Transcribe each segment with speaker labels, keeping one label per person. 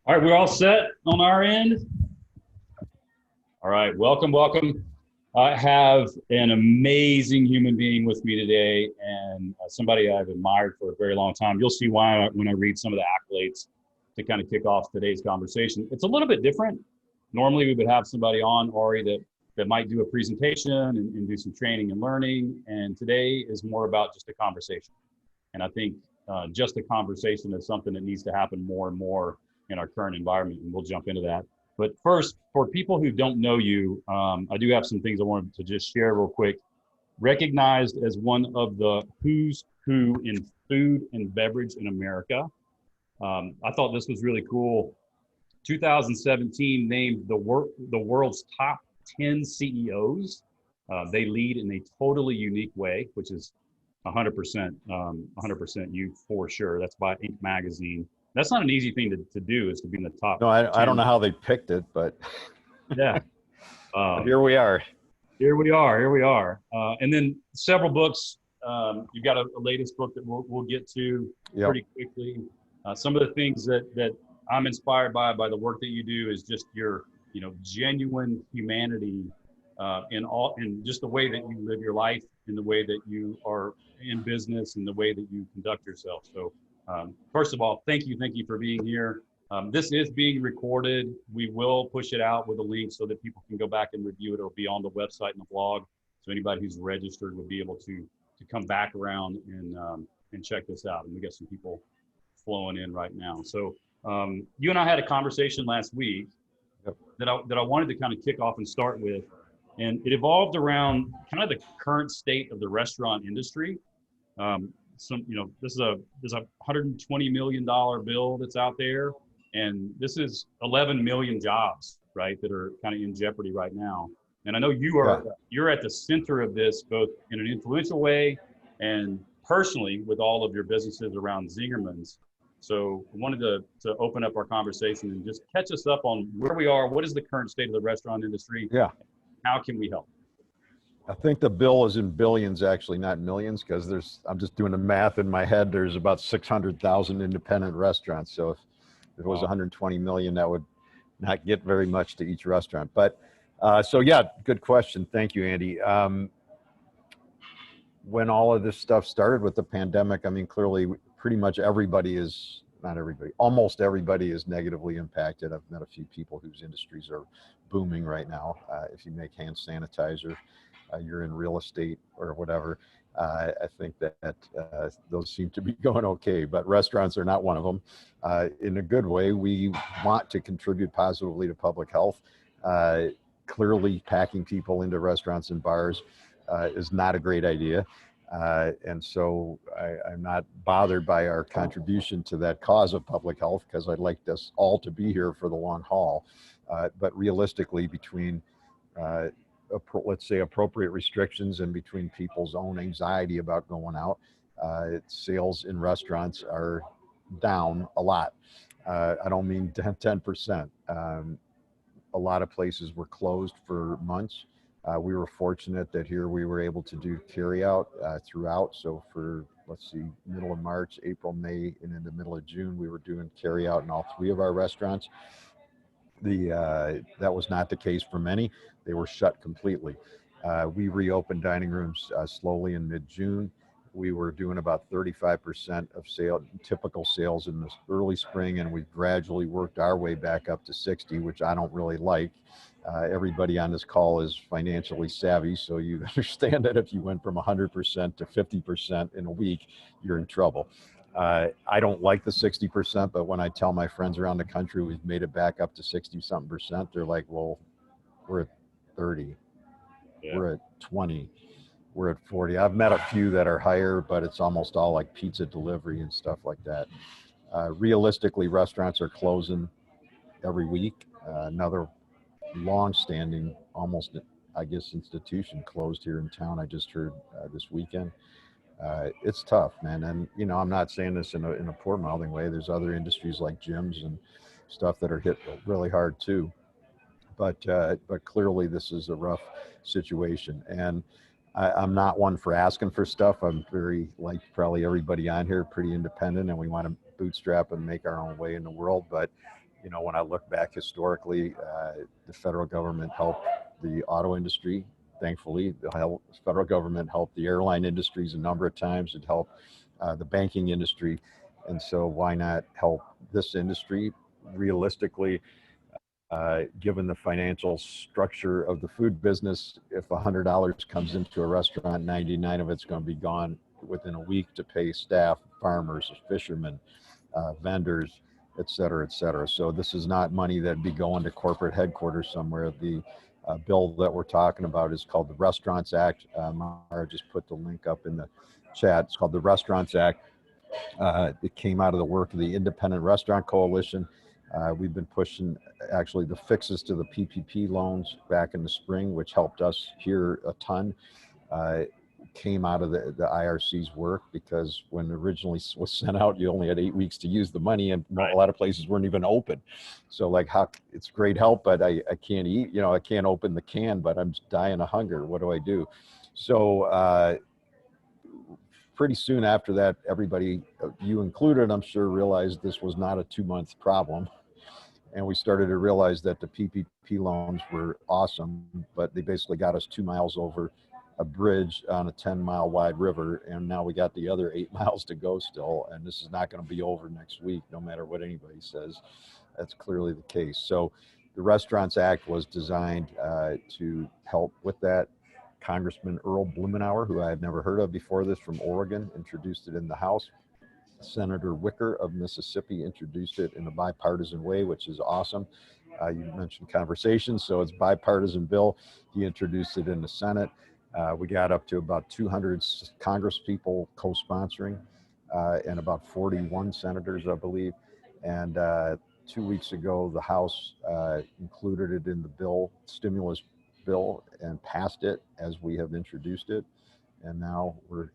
Speaker 1: All right, we're all set on our end. All right, welcome. I have an amazing human being with me today, and somebody I've admired for a very long time. You'll see why when I read some of the accolades to kind of kick off today's conversation. It's a little bit different. Normally, we would have somebody on, Ari, that might do a presentation and do some training and learning, and today is more about just a conversation. And I think just a conversation is something that needs to happen more and more in our current environment, and we'll jump into that. But first, for people who don't know you, I do have some things I wanted to just share real quick. Recognized as one of the who's who in food and beverage in America. I thought this was really cool. 2017 named the world's top 10 CEOs. They lead in a totally unique way, which is 100%, 100% you for sure. That's by Inc. magazine. That's not an easy thing to do, is to be in the top.
Speaker 2: No, I don't know how they picked it, but
Speaker 1: yeah,
Speaker 2: here we are.
Speaker 1: Here we are. And then several books. You've got a latest book that we'll get to pretty quickly. Some of the things that I'm inspired by the work that you do is just your, genuine humanity in just the way that you live your life, in the way that you are in business, and the way that you conduct yourself. So first of all, thank you for being here. This is being recorded. We will push it out with a link so that people can go back and review it. It'll be on the website and the blog. So anybody who's registered will be able to come back around and check this out. And we got some people flowing in right now. So you and I had a conversation last week that I wanted to kind of kick off and start with. And it evolved around kind of the current state of the restaurant industry. This is a $120 million bill that's out there, and this is 11 million jobs, right, that are kind of in jeopardy right now. And I know you're at the center of this, both in an influential way and personally with all of your businesses around Zingerman's. So I wanted to open up our conversation and just catch us up on where we are. What is the current state of the restaurant industry?
Speaker 2: Yeah.
Speaker 1: How can we help?
Speaker 2: I think the bill is in billions, actually, not millions, because I'm just doing the math in my head. There's about 600,000 independent restaurants. So if it was 120 million, that would not get very much to each restaurant. But so yeah, good question. Thank you, Andy. When all of this stuff started with the pandemic, I mean, clearly pretty much almost everybody is negatively impacted. I've met a few people whose industries are booming right now. If you make hand sanitizer, you're in real estate or whatever. I think that those seem to be going okay, but restaurants are not one of them. In a good way, we want to contribute positively to public health. Clearly, packing people into restaurants and bars is not a great idea. And so I'm not bothered by our contribution to that cause of public health, because I'd like us all to be here for the long haul. But realistically, between let's say appropriate restrictions and between people's own anxiety about going out, sales in restaurants are down a lot. I don't mean 10%. A lot of places were closed for months. We were fortunate that here we were able to do carry out throughout. So for, let's see, middle of March, April, May, and in the middle of June, we were doing carry out in all three of our restaurants. That was not the case for many. They were shut completely. We reopened dining rooms slowly in mid-June. We were doing about 35% of typical sales in the early spring, and we gradually worked our way back up to 60, which I don't really like. Everybody on this call is financially savvy, so you understand that if you went from 100% to 50% in a week, you're in trouble. I don't like the 60%, but when I tell my friends around the country we've made it back up to 60-something%, they're like, well, we're at 30, we're at 20, we're at 40. I've met a few that are higher, but it's almost all like pizza delivery and stuff like that. Realistically, restaurants are closing every week. Another long-standing, almost, I guess, institution closed here in town. I just heard this weekend. It's tough, man. And, I'm not saying this in a poor-mouthing way. There's other industries like gyms and stuff that are hit really hard too. But clearly this is a rough situation. And I'm not one for asking for stuff. I'm very, like probably everybody on here, pretty independent, and we want to bootstrap and make our own way in the world. But when I look back historically, the federal government helped the auto industry. Thankfully, the federal government helped the airline industries a number of times. It helped the banking industry. And so why not help this industry? Realistically, given the financial structure of the food business, if $100 comes into a restaurant, 99 of it's going to be gone within a week to pay staff, farmers, fishermen, vendors, et cetera, et cetera. So this is not money that'd be going to corporate headquarters somewhere. The bill that we're talking about is called the Restaurants Act. Mara just put the link up in the chat. It's called the Restaurants Act. It came out of the work of the Independent Restaurant Coalition. We've been pushing actually the fixes to the PPP loans back in the spring, which helped us here a ton. Came out of the IRC's work, because when originally was sent out, you only had 8 weeks to use the money, and a lot of places weren't even open. So like, how it's great help, but I can't eat, I can't open the can, but I'm dying of hunger. What do I do? So pretty soon after that, everybody, you included, I'm sure, realized this was not a 2-month problem. And we started to realize that the PPP loans were awesome, but they basically got us 2 miles over a bridge on a 10-mile wide river. And now we got the other 8 miles to go still. And this is not going to be over next week, no matter what anybody says. That's clearly the case. So the Restaurants Act was designed to help with that. Congressman Earl Blumenauer, who I had never heard of before this, from Oregon, introduced it in the House. Senator Wicker of Mississippi introduced it in a bipartisan way, which is awesome. You mentioned conversations, so it's a bipartisan bill. He introduced it in the Senate. We got up to about 200 Congress people co-sponsoring, and about 41 senators, I believe. And 2 weeks ago, the House included it in the bill, stimulus bill, and passed it as we have introduced it. And now we're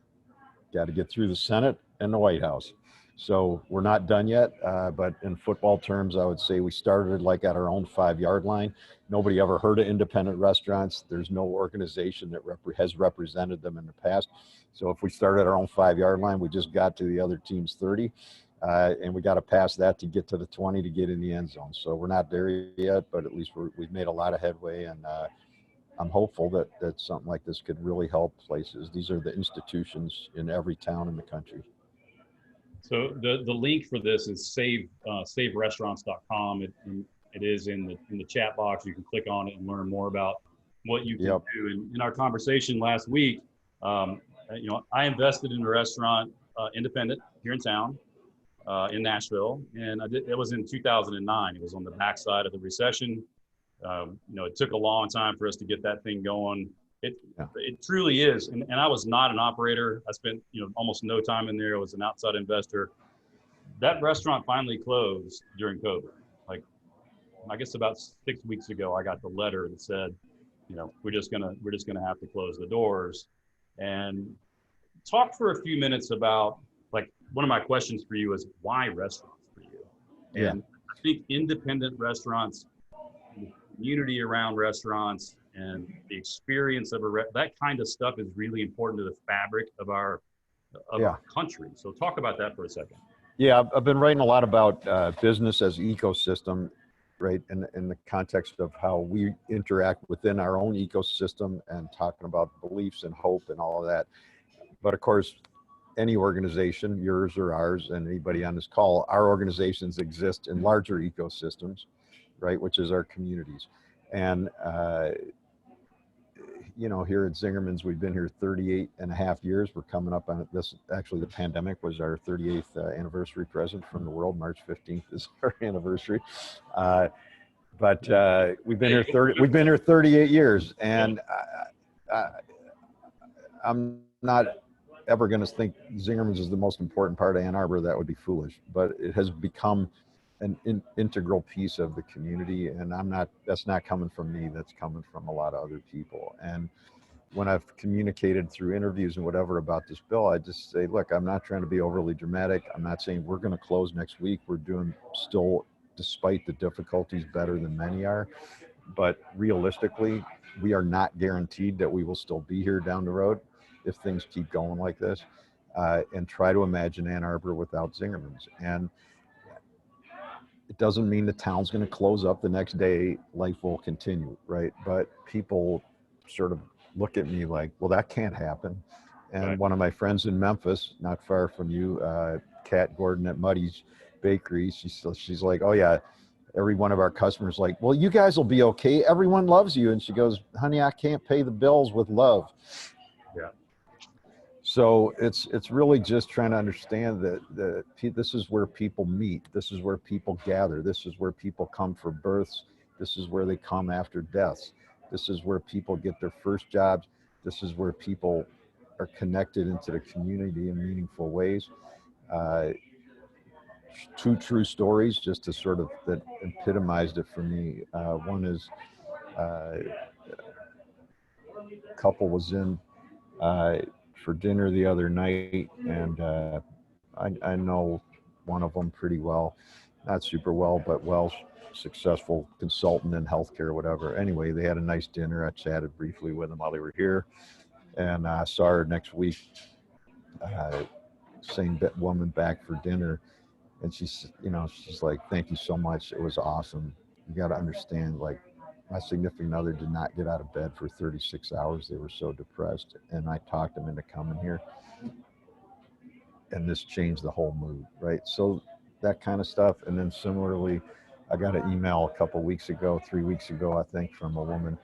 Speaker 2: got to get through the Senate and the White House. So we're not done yet, but in football terms, I would say we started like at our own 5-yard line. Nobody ever heard of independent restaurants. There's no organization that has represented them in the past. So if we started at our own 5-yard line, we just got to the other team's 30, and we got to pass that to get to the 20 to get in the end zone. So we're not there yet, but at least we've made a lot of headway, and I'm hopeful that something like this could really help places. These are the institutions in every town in the country.
Speaker 1: So the link for this is saverestaurants.com. It is in the chat box. You can click on it and learn more about what you can do. And in our conversation last week, I invested in a restaurant, independent, here in town, in Nashville, and it was in 2009. It was on the backside of the recession. It took a long time for us to get that thing going. It truly is. And I was not an operator. I spent, almost no time in there. I was an outside investor. That restaurant finally closed during COVID. Like, I guess about 6 weeks ago, I got the letter that said, we're just gonna have to close the doors. And talk for a few minutes about, like, one of my questions for you is, why restaurants for you? And I think independent restaurants, the community around restaurants, and the experience of that kind of stuff is really important to the fabric of our country. So talk about that for a second.
Speaker 2: Yeah, I've been writing a lot about business as ecosystem, right? In the context of how we interact within our own ecosystem, and talking about beliefs and hope and all of that. But of course, any organization, yours or ours, and anybody on this call, our organizations exist in larger ecosystems, right? Which is our communities. And here at Zingerman's, we've been here 38 and a half years. We're coming up on this. Actually, the pandemic was our 38th anniversary present from the world. March 15th is our anniversary. But we've been here 38 years, and I'm not ever going to think Zingerman's is the most important part of Ann Arbor. That would be foolish. But it has become an integral piece of the community, and that's not coming from me. That's coming from a lot of other people. And when I've communicated through interviews and whatever about this bill, I just say, look, I'm not trying to be overly dramatic. I'm not saying we're going to close next week. We're doing still, despite the difficulties, better than many are. But realistically, we are not guaranteed that we will still be here down the road if things keep going like this. And try to imagine Ann Arbor without Zingerman's. And It doesn't mean the town's going to close up the next day. Life will continue, right? But people sort of look at me like, well, that can't happen. And
Speaker 1: Right.
Speaker 2: one of my friends in Memphis, not far from you, Kat Gordon at Muddy's Bakery, she's like, oh yeah, every one of our customers like, well, you guys will be okay. Everyone loves you. And she goes, honey, I can't pay the bills with love.
Speaker 1: Yeah.
Speaker 2: So it's really just trying to understand that this is where people meet. This is where people gather. This is where people come for births. This is where they come after deaths. This is where people get their first jobs. This is where people are connected into the community in meaningful ways. Uh, Two true stories just to sort of that epitomized it for me. One is a couple was in for dinner the other night, and I know one of them pretty well, not super well, but well, successful consultant in healthcare, whatever. Anyway, they had a nice dinner. I chatted briefly with them while they were here, and I saw her next week. Same woman back for dinner, and she's like, thank you so much, it was awesome. You got to understand, like, my significant other did not get out of bed for 36 hours. They were so depressed, and I talked them into coming here, and this changed the whole mood, right? So that kind of stuff. And then similarly, I got an email a couple weeks ago, 3 weeks ago, I think, from a woman,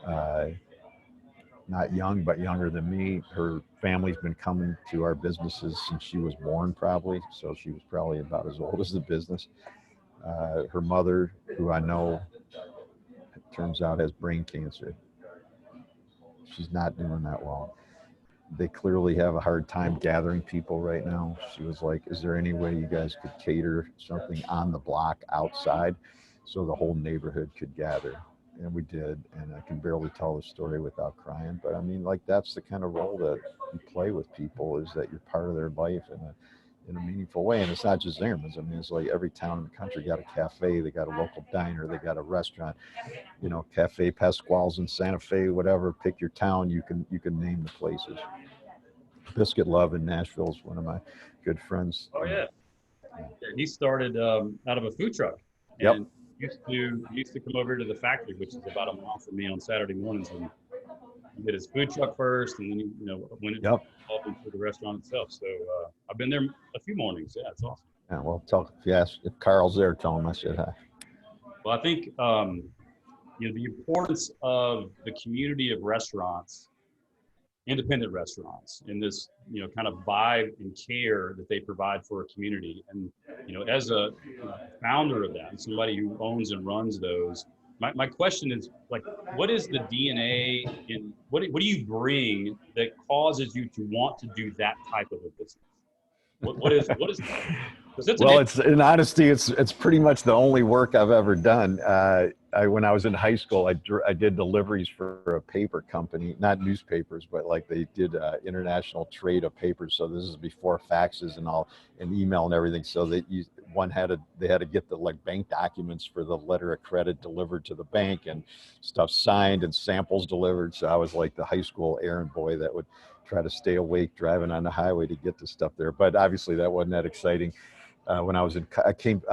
Speaker 2: uh, not young, but younger than me. Her family's been coming to our businesses since she was born, probably. So she was probably about as old as the business. Her mother, who I know, it turns out has brain cancer. She's not doing that well. They clearly have a hard time gathering people right now. She was like, is there any way you guys could cater something on the block outside so the whole neighborhood could gather? And we did. And I can barely tell the story without crying. But I mean, like, that's the kind of role that you play with people, is that you're part of their life in a meaningful way. And it's not just Zimmerman's. I mean, it's like every town in the country got a cafe, they got a local diner, they got a restaurant, Cafe Pasquale's in Santa Fe, whatever. Pick your town, you can name the places. Biscuit Love in Nashville is one of my good friends.
Speaker 1: Oh yeah. He started out of a food truck,
Speaker 2: Yep.
Speaker 1: and used to come over to the factory, which is about a mile from me on Saturday mornings, and he did his food truck first, and then he went
Speaker 2: Yep.
Speaker 1: into the restaurant itself. So I've been there a few mornings. Yeah, it's awesome.
Speaker 2: Yeah, well, if Carl's there, tell him I said hi.
Speaker 1: Well, I think the importance of the community of restaurants, independent restaurants, and this kind of vibe and care that they provide for a community. And as a founder of that, and somebody who owns and runs those, my question is, like, what is the DNA in what do you bring that causes you to want to do that type of a business? What is
Speaker 2: Well, it's in honesty, it's pretty much the only work I've ever done. When I was in high school, I did deliveries for a paper company, not newspapers, but like they did international trade of papers. So this is before faxes and email and everything. So they had to get the like bank documents for the letter of credit delivered to the bank and stuff signed and samples delivered. So I was like the high school errand boy that would try to stay awake driving on the highway to get the stuff there. But obviously that wasn't that exciting. When I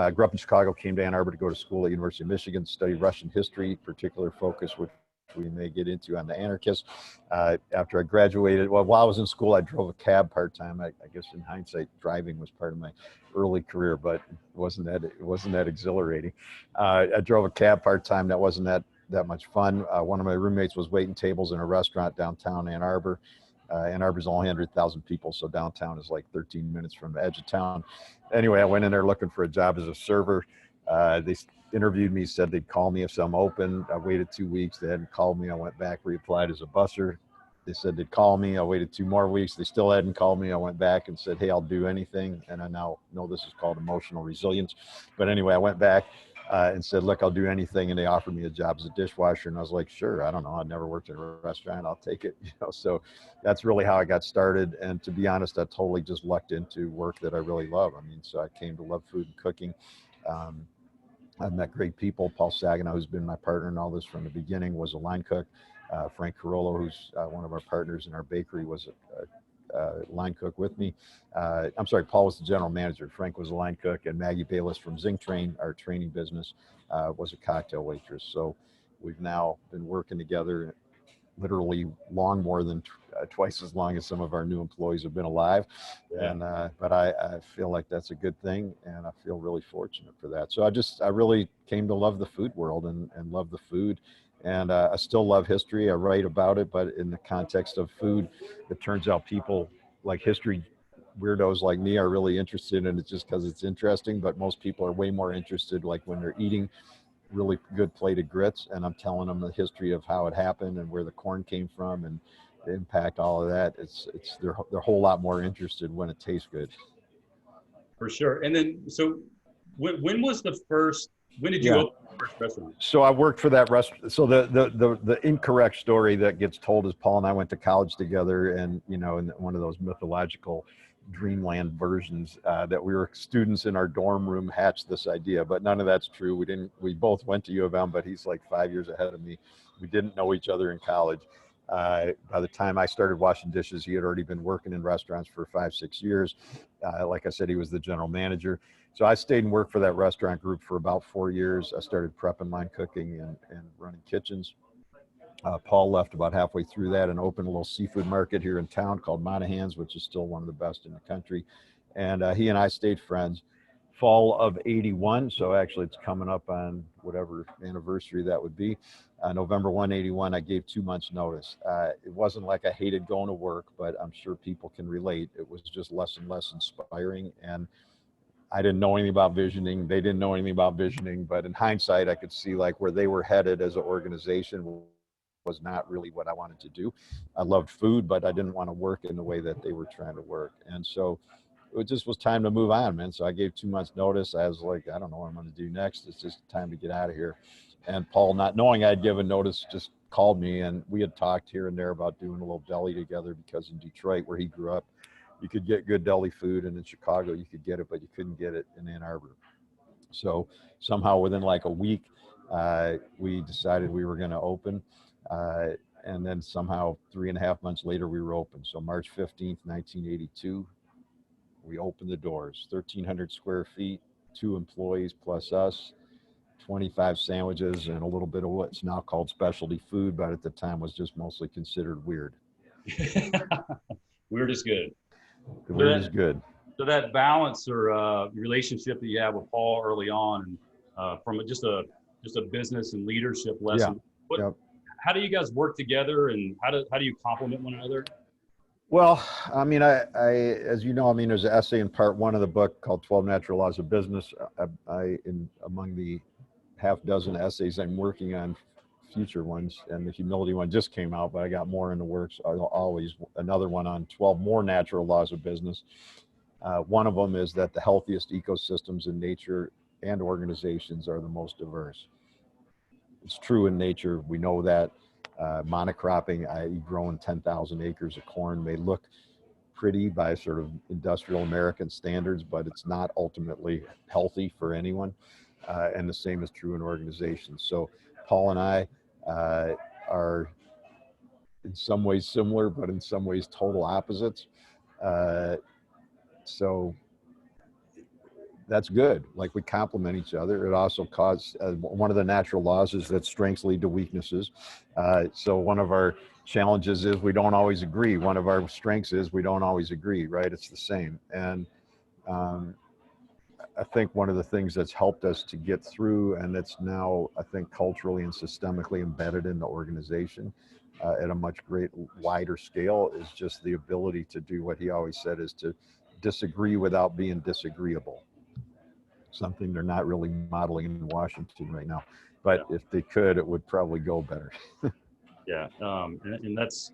Speaker 2: grew up in Chicago, came to Ann Arbor to go to school at University of Michigan, study Russian history, particular focus, which we may get into on the anarchists. After I graduated, while I was in school, I drove a cab part-time. I guess in hindsight, driving was part of my early career, but it wasn't that exhilarating. I drove a cab part-time. That wasn't that much fun. One of my roommates was waiting tables in a restaurant downtown Ann Arbor. Ann Arbor's only 100,000 people, so downtown is like 13 minutes from the edge of town. Anyway, I went in there looking for a job as a server. They interviewed me, said they'd call me if I'm open. I waited 2 weeks. They hadn't called me. I went back, reapplied as a busser. They said they'd call me. I waited 2 more weeks. They still hadn't called me. I went back and said, hey, I'll do anything. And I now know this is called emotional resilience. But anyway, I went back and said, look, I'll do anything. And they offered me a job as a dishwasher. And I was like, sure, I don't know. I've never worked in a restaurant. I'll take it. So that's really how I got started. And to be honest, I totally just lucked into work that I really love. I mean, so I came to love food and cooking. I've met great people. Paul Saginaw, who's been my partner in all this from the beginning, was a line cook. Frank Carollo, who's one of our partners in our bakery, was line cook with me. I'm sorry, Paul was the general manager. Frank was the line cook, and Maggie Bayless from Zing Train, our training business, was a cocktail waitress. So we've now been working together literally long more than twice as long as some of our new employees have been alive. Yeah. And but I feel like that's a good thing, and I feel really fortunate for that. So I really came to love the food world and love the food. And I still love history. I write about it, but in the context of food, it turns out people like history weirdos like me are really interested in it just because it's interesting, but most people are way more interested like when they're eating really good plated grits and I'm telling them the history of how it happened and where the corn came from and the impact, all of that. They're a whole lot more interested when it tastes good.
Speaker 1: For sure. And then, so when was the first, when did you open the first restaurant?
Speaker 2: So I worked for that restaurant. So the incorrect story that gets told is Paul and I went to college together, and in one of those mythological dreamland versions that we were students in our dorm room hatched this idea, but none of that's true. We both went to U of M, but he's like 5 years ahead of me. We didn't know each other in college. By the time I started washing dishes, he had already been working in restaurants for 5-6 years. Like I said, he was the general manager. So I stayed and worked for that restaurant group for about 4 years. I started prepping line cooking and running kitchens. Paul left about halfway through that and opened a little seafood market here in town called Monahan's, which is still one of the best in the country. And he and I stayed friends. Fall of '81, so actually it's coming up on whatever anniversary that would be. November 1, '81, I gave 2 months notice. It wasn't like I hated going to work, but I'm sure people can relate. It was just less and less inspiring, and I didn't know anything about visioning. They didn't know anything about visioning, but in hindsight, I could see like where they were headed as an organization was not really what I wanted to do. I loved food, but I didn't want to work in the way that they were trying to work. And so it just was time to move on, man. So I gave 2 months notice. I was like, I don't know what I'm going to do next. It's just time to get out of here. And Paul, not knowing I'd given notice, just called me, and we had talked here and there about doing a little deli together, because in Detroit, where he grew up, you could get good deli food, and in Chicago you could get it, but you couldn't get it in Ann Arbor. So somehow within like a week, we decided we were going to open. And then somehow 3.5 months later, we were open. So March 15th, 1982, we opened the doors. 1,300 square feet, 2 employees plus us, 25 sandwiches, and a little bit of what's now called specialty food, but at the time was just mostly considered weird.
Speaker 1: Weird is good.
Speaker 2: Weird is good.
Speaker 1: So that balance or relationship that you have with Paul early on, and from just a business and leadership lesson, how do you guys work together, and how do you complement one another?
Speaker 2: Well, I mean, I as you know, I mean, there's an essay in part 1 of the book called 12 Natural Laws of Business. Among the half dozen essays I'm working on, future ones, and the humility one just came out, but I got more in the works. Always another one on 12 more natural laws of business. One of them is that the healthiest ecosystems in nature and organizations are the most diverse. It's true in nature. We know that. Monocropping, i.e. growing 10,000 acres of corn, may look pretty by sort of industrial American standards, but it's not ultimately healthy for anyone. And the same is true in organizations. So Paul and I are in some ways similar, but in some ways total opposites. So that's good. Like, we complement each other. It also causes, one of the natural laws is that strengths lead to weaknesses. So one of our challenges is we don't always agree. One of our strengths is we don't always agree, right? It's the same. And I think one of the things that's helped us to get through, and it's now, I think, culturally and systemically embedded in the organization at a much wider scale, is just the ability to do what he always said, is to disagree without being disagreeable. Something they're not really modeling in Washington right now, but if they could, it would probably go better.
Speaker 1: Yeah, and that's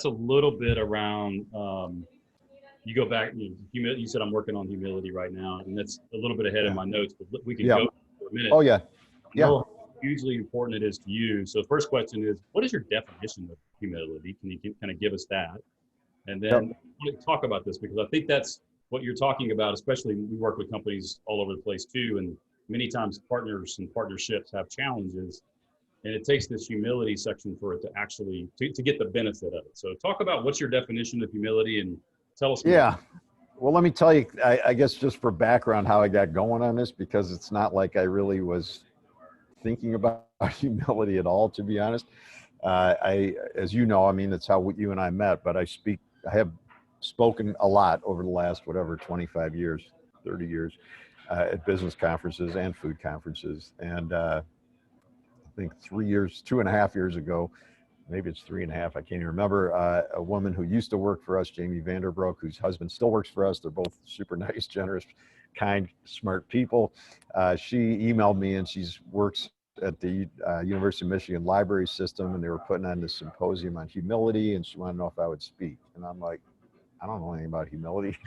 Speaker 1: a little bit around. You go back. You said I'm working on humility right now, and that's a little bit ahead of my notes. But we can go for a minute.
Speaker 2: Oh yeah,
Speaker 1: yeah. How hugely important it is to you. So the first question is, what is your definition of humility? Can you kind of give us that? And then I want to talk about this, because I think that's what you're talking about, especially we work with companies all over the place too. And many times partners and partnerships have challenges. And it takes this humility section for it to actually, to get the benefit of it. So talk about what's your definition of humility and tell us more.
Speaker 2: Yeah. Well, let me tell you, I guess just for background, how I got going on this, because it's not like I really was thinking about humility at all, to be honest. As you know, I mean, it's how you and I met, but I have spoken a lot over the last, 25 years, 30 years, at business conferences and food conferences. And I think 2.5 years ago, maybe it's 3.5, I can't even remember, a woman who used to work for us, Jamie Vanderbroek, whose husband still works for us. They're both super nice, generous, kind, smart people. She emailed me, and she works at the University of Michigan library system, and they were putting on this symposium on humility, and she wanted to know if I would speak. And I'm like, I don't know anything about humility.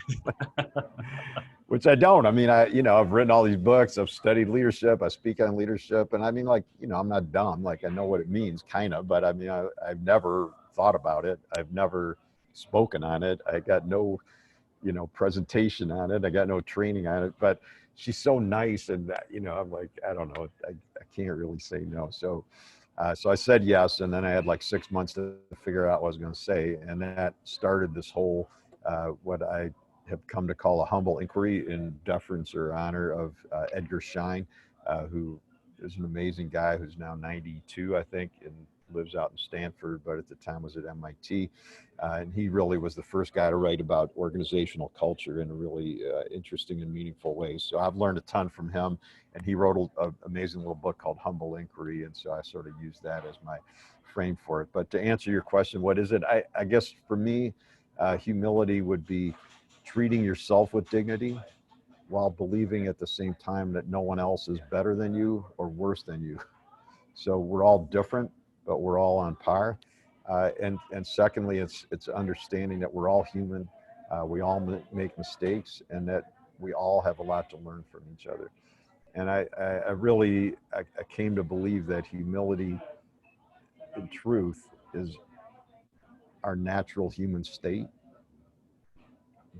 Speaker 2: Which I don't. I mean, I've written all these books, I've studied leadership, I speak on leadership, and I mean, like, I'm not dumb. Like, I know what it means, kind of, but I mean, I've never thought about it. I've never spoken on it. I got no, presentation on it. I got no training on it, but she's so nice, and I'm like, I don't know, I can't really say no. So I said yes, and then I had like 6 months to figure out what I was going to say, and that started this whole what I have come to call a humble inquiry in deference or honor of Edgar Schein, who is an amazing guy who's now 92, I think, and lives out in Stanford, but at the time was at MIT. And he really was the first guy to write about organizational culture in a really interesting and meaningful way. So I've learned a ton from him, and he wrote an amazing little book called Humble Inquiry. And so I sort of use that as my frame for it. But to answer your question, what is it? I guess for me, humility would be treating yourself with dignity while believing at the same time that no one else is better than you or worse than you. So we're all different, but we're all on par. And secondly, it's understanding that we're all human. We all make mistakes, and that we all have a lot to learn from each other. And I came to believe that humility, in truth, is our natural human state.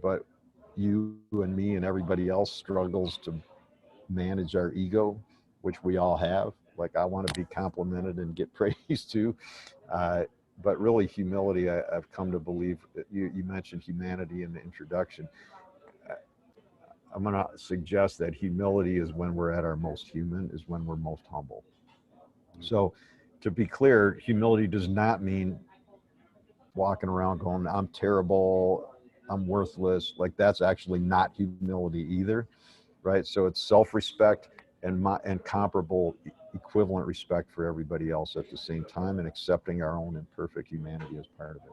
Speaker 2: But you and me and everybody else struggles to manage our ego, which we all have. Like, I want to be complimented and get praised too. But really, humility, I've come to believe, you mentioned humanity in the introduction. I'm going to suggest that humility is when we're at our most human, is when we're most humble. So to be clear, humility does not mean walking around going, I'm terrible, I'm worthless. Like, that's actually not humility either, right? So it's self-respect and comparable, equivalent respect for everybody else at the same time, and accepting our own imperfect humanity as part of it.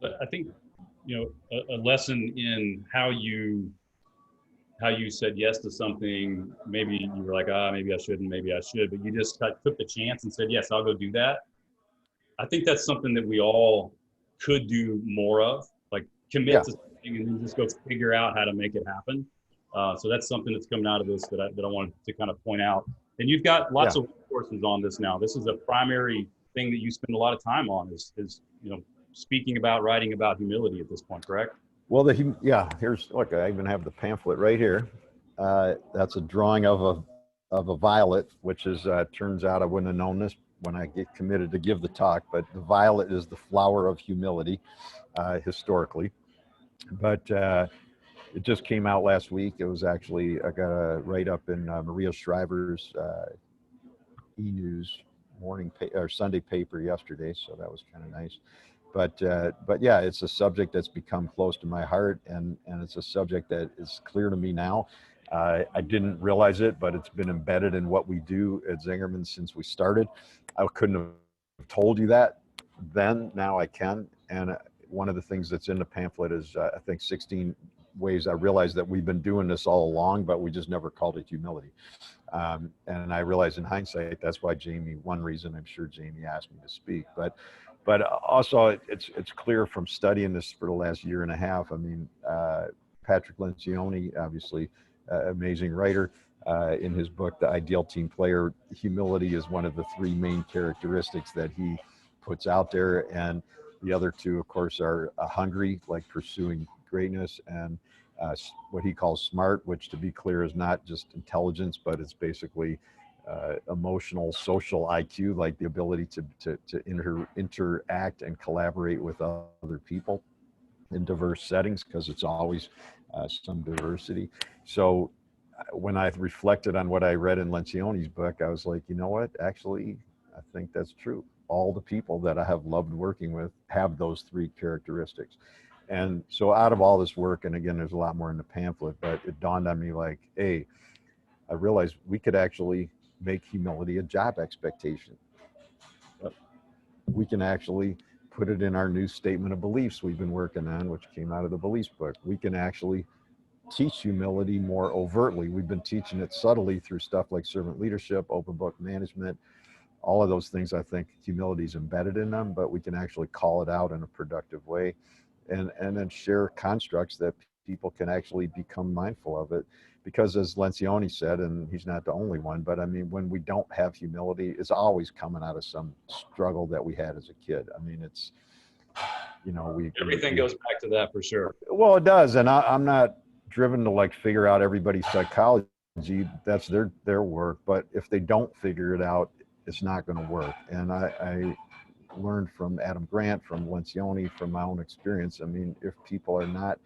Speaker 1: But I think, a lesson in how you said yes to something. Maybe you were like, maybe I shouldn't, maybe I should, but you just took the chance and said, yes, I'll go do that. I think that's something that we all could do more of, like commit to something and then just go figure out how to make it happen. So that's something that's coming out of this that I wanted to kind of point out. And you've got lots of resources on this now. This is a primary thing that you spend a lot of time on is speaking about, writing about humility at this point, correct?
Speaker 2: Well, here's, look, I even have the pamphlet right here. That's a drawing of a violet, which is, turns out I wouldn't have known this when I get committed to give the talk, but the violet is the flower of humility, historically. But it just came out last week. It was actually, I got a write-up in Maria Shriver's e-news Sunday paper yesterday, so that was kind of nice. But yeah, it's a subject that's become close to my heart, and it's a subject that is clear to me now. I didn't realize it, but it's been embedded in what we do at Zingerman since we started. I couldn't have told you that then. Now I can. And one of the things that's in the pamphlet is, I think, 16 ways I realized that we've been doing this all along, but we just never called it humility. And I realized in hindsight, that's why one reason I'm sure Jamie asked me to speak. But also, it's clear from studying this for the last year and a half. I mean, Patrick Lencioni, obviously, amazing writer, in his book, The Ideal Team Player, humility is one of the 3 main characteristics that he puts out there. And the other 2, of course, are hungry, like pursuing greatness, and what he calls smart, which, to be clear, is not just intelligence, but it's basically emotional, social IQ, like the ability to interact and collaborate with other people in diverse settings, because it's always some diversity. So when I reflected on what I read in Lencioni's book, I was like, you know what? Actually, I think that's true. All the people that I have loved working with have those three characteristics. And so out of all this work, and again, there's a lot more in the pamphlet, but it dawned on me like, hey, I realized we could actually make humility a job expectation. We can actually put it in our new statement of beliefs we've been working on, which came out of the beliefs book. We can actually teach humility more overtly. We've been teaching it subtly through stuff like servant leadership, open book management, all of those things. I think humility is embedded in them, but we can actually call it out in a productive way, and then share constructs that people can actually become mindful of it. Because as Lencioni said, and he's not the only one, but I mean, when we don't have humility, it's always coming out of some struggle that we had as a kid. I mean, it's,
Speaker 1: everything goes back to that for sure.
Speaker 2: Well, it does. And I'm not driven to like figure out everybody's psychology. That's their work. But if they don't figure it out, it's not going to work. And I learned from Adam Grant, from Lencioni, from my own experience. I mean, if people are not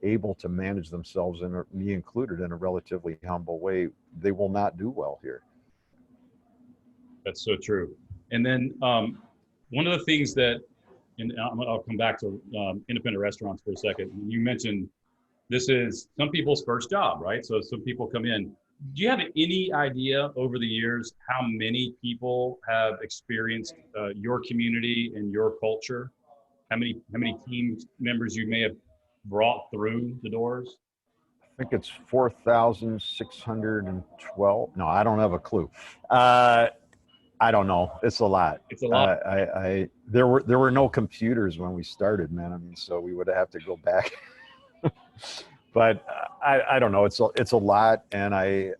Speaker 2: able to manage themselves, and me included, in a relatively humble way, they will not do well here.
Speaker 1: That's so true. And then one of the things that, and I'll come back to independent restaurants for a second. You mentioned this is some people's first job, right? So some people come in. Do you have any idea over the years how many people have experienced your community and your culture? How many team members you may have brought through the doors?
Speaker 2: I think it's 4,612. No, I don't have a clue. I don't know. It's a lot.
Speaker 1: It's a lot.
Speaker 2: There were no computers when we started, man. I mean, so we would have to go back. But I don't know. It's a lot, and I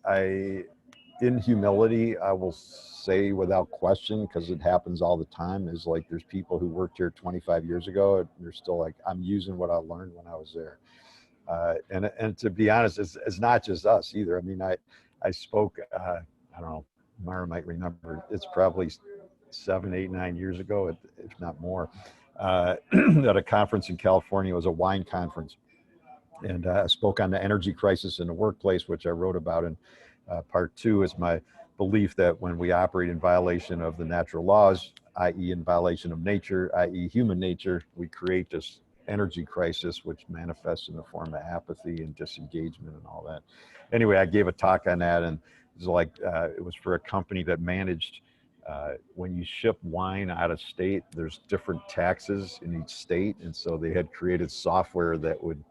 Speaker 2: in humility, I will say without question, because it happens all the time, is like there's people who worked here 25 years ago, and they're still like, I'm using what I learned when I was there. And to be honest, it's not just us either. I mean, I spoke, I don't know, Mara might remember, it's probably 7, 8, 9 years ago, if not more, at a conference in California. It was a wine conference. And I spoke on the energy crisis in the workplace, which I wrote about in part 2. Is my belief that when we operate in violation of the natural laws, i.e. in violation of nature, i.e. human nature, we create this energy crisis, which manifests in the form of apathy and disengagement and all that. Anyway, I gave a talk on that, and it was like, it was for a company that managed, when you ship wine out of state, there's different taxes in each state. And so they had created software that would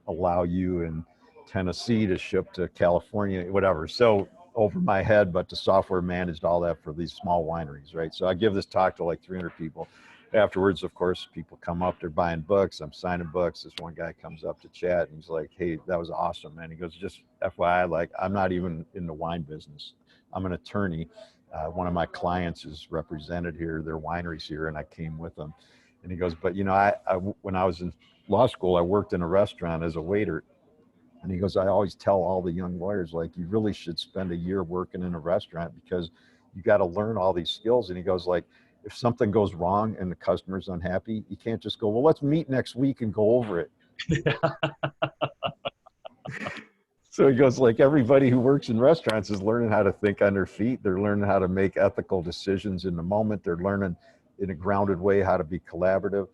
Speaker 2: allow you in Tennessee to ship to California, whatever. So over my head, but the software managed all that for these small wineries, right? So I give this talk to like 300 people. Afterwards, of course, people come up, they're buying books, I'm signing books. This one guy comes up to chat, and he's like, hey, that was awesome, man. He goes, just FYI, like, I'm not even in the wine business. I'm an attorney. One of my clients is represented here, their wineries here, and I came with them. And he goes, but you know, I when I was in law school, I worked in a restaurant as a waiter. And he goes, I always tell all the young lawyers, like, you really should spend a year working in a restaurant, because you got to learn all these skills. And he goes, like, if something goes wrong and the customer's unhappy, you can't just go, well, let's meet next week and go over it. So he goes, like, everybody who works in restaurants is learning how to think on their feet. They're learning how to make ethical decisions in the moment. They're learning in a grounded way how to be collaborative.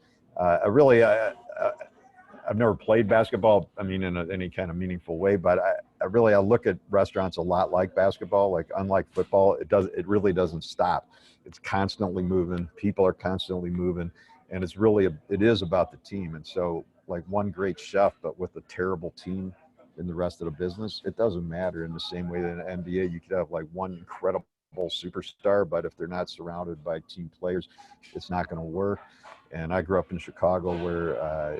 Speaker 2: I've never played basketball, I mean, in any kind of meaningful way, but I look at restaurants a lot like basketball. Like, unlike football, it really doesn't stop. It's constantly moving. People are constantly moving, and it is about the team. And so, like, one great chef, but with a terrible team in the rest of the business, it doesn't matter. In the same way that in the NBA, you could have like one incredible superstar, but if they're not surrounded by team players, it's not going to work. And I grew up in Chicago, where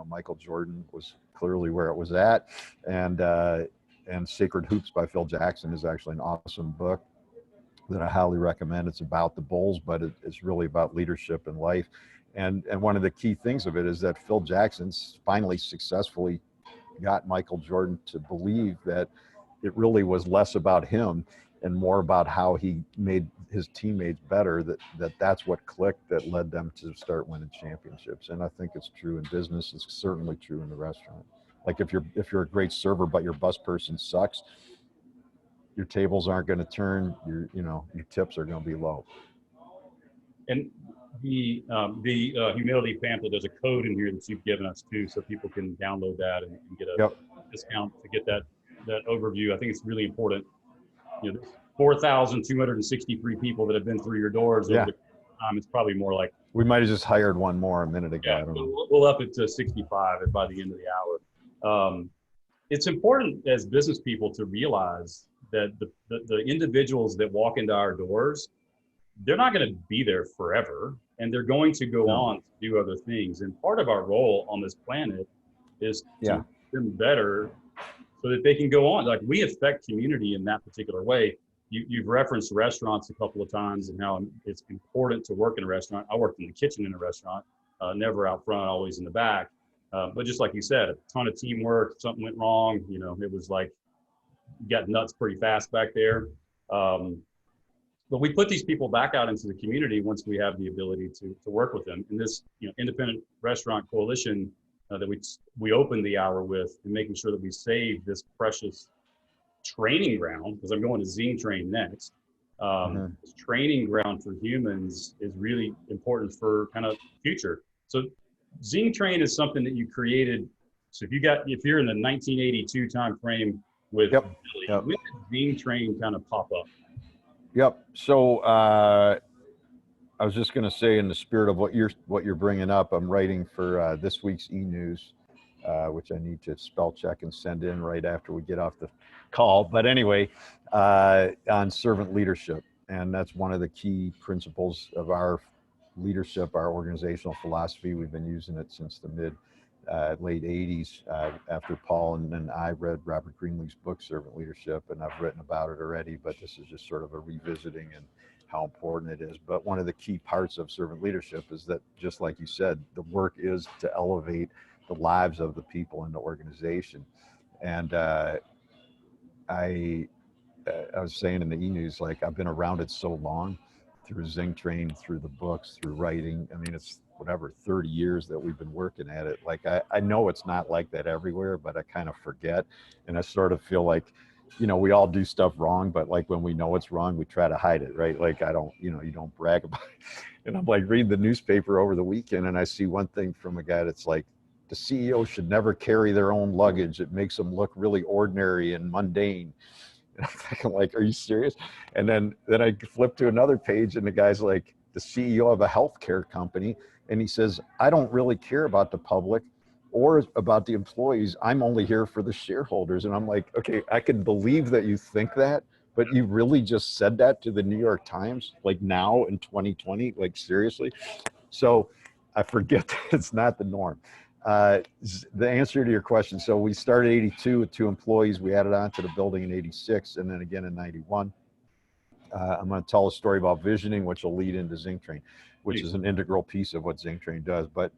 Speaker 2: Michael Jordan was clearly where it was at. And Sacred Hoops by Phil Jackson is actually an awesome book that I highly recommend. It's about the Bulls, but it's really about leadership and life. And one of the key things of it is that Phil Jackson's finally successfully got Michael Jordan to believe that it really was less about him and more about how he made his teammates better, that's what clicked, that led them to start winning championships. And I think it's true in business. It's certainly true in the restaurant. Like if you're a great server but your bus person sucks, your tables aren't going to turn, your tips are going to be low.
Speaker 1: And the humility pamphlet, there's a code in here that you've given us too, so people can download that and get a discount to get that overview. I think it's really important. There's 4,263 people that have been through your doors over the time. It's probably more like,
Speaker 2: we might have just hired one more a minute ago.
Speaker 1: Yeah, I don't know. We'll up it to 65 by the end of the hour. It's important as business people to realize that the individuals that walk into our doors, they're not going to be there forever, and they're going to go on to do other things. And part of our role on this planet is to make them better so that they can go on. Like, we affect community in that particular way. You've referenced restaurants a couple of times and how it's important to work in a restaurant. I worked in the kitchen in a restaurant, never out front, always in the back. But just like you said, a ton of teamwork, something went wrong, it was like, got nuts pretty fast back there. But we put these people back out into the community once we have the ability to work with them. And this, independent restaurant coalition that we opened the hour with, and making sure that we save this precious training ground, because I'm going to Zing Train next. This training ground for humans is really important for kind of future. So Zing Train is something that you created. So if you're in the 1982 time frame with Billy, when did Zing Train kind of pop up?
Speaker 2: So I was just going to say, in the spirit of what you're bringing up, I'm writing for this week's e-news, which I need to spell check and send in right after we get off the call. But anyway, on servant leadership, and that's one of the key principles of our leadership, our organizational philosophy. We've been using it since the late 80s, after Paul and then I read Robert Greenleaf's book, Servant Leadership, and I've written about it already, but this is just sort of a revisiting and how important it is. But one of the key parts of servant leadership is that, just like you said, the work is to elevate the lives of the people in the organization. And I was saying in the e-news, like, I've been around it so long, through Zing Train, through the books, through writing. I mean, it's 30 years that we've been working at it. Like, I know it's not like that everywhere, but I kind of forget. And I sort of feel like, we all do stuff wrong, but like, when we know it's wrong, we try to hide it, right? Like, you don't brag about it. And I'm like reading the newspaper over the weekend, and I see one thing from a guy that's like, the CEO should never carry their own luggage. It makes them look really ordinary and mundane. And I'm thinking, like, are you serious? And then I flip to another page, and the guy's like, the CEO of a healthcare company, and he says, I don't really care about the public or about the employees. I'm only here for the shareholders. And I'm like, okay, I can believe that you think that, but you really just said that to the New York Times, like, now in 2020, like, seriously? So I forget that it's not the norm. The answer to your question, so we started 82 with 2 employees. We added on to the building in 86, and then again in 91. I'm going to tell a story about visioning, which will lead into Zing Train, which is an integral piece of what Zing Train does. But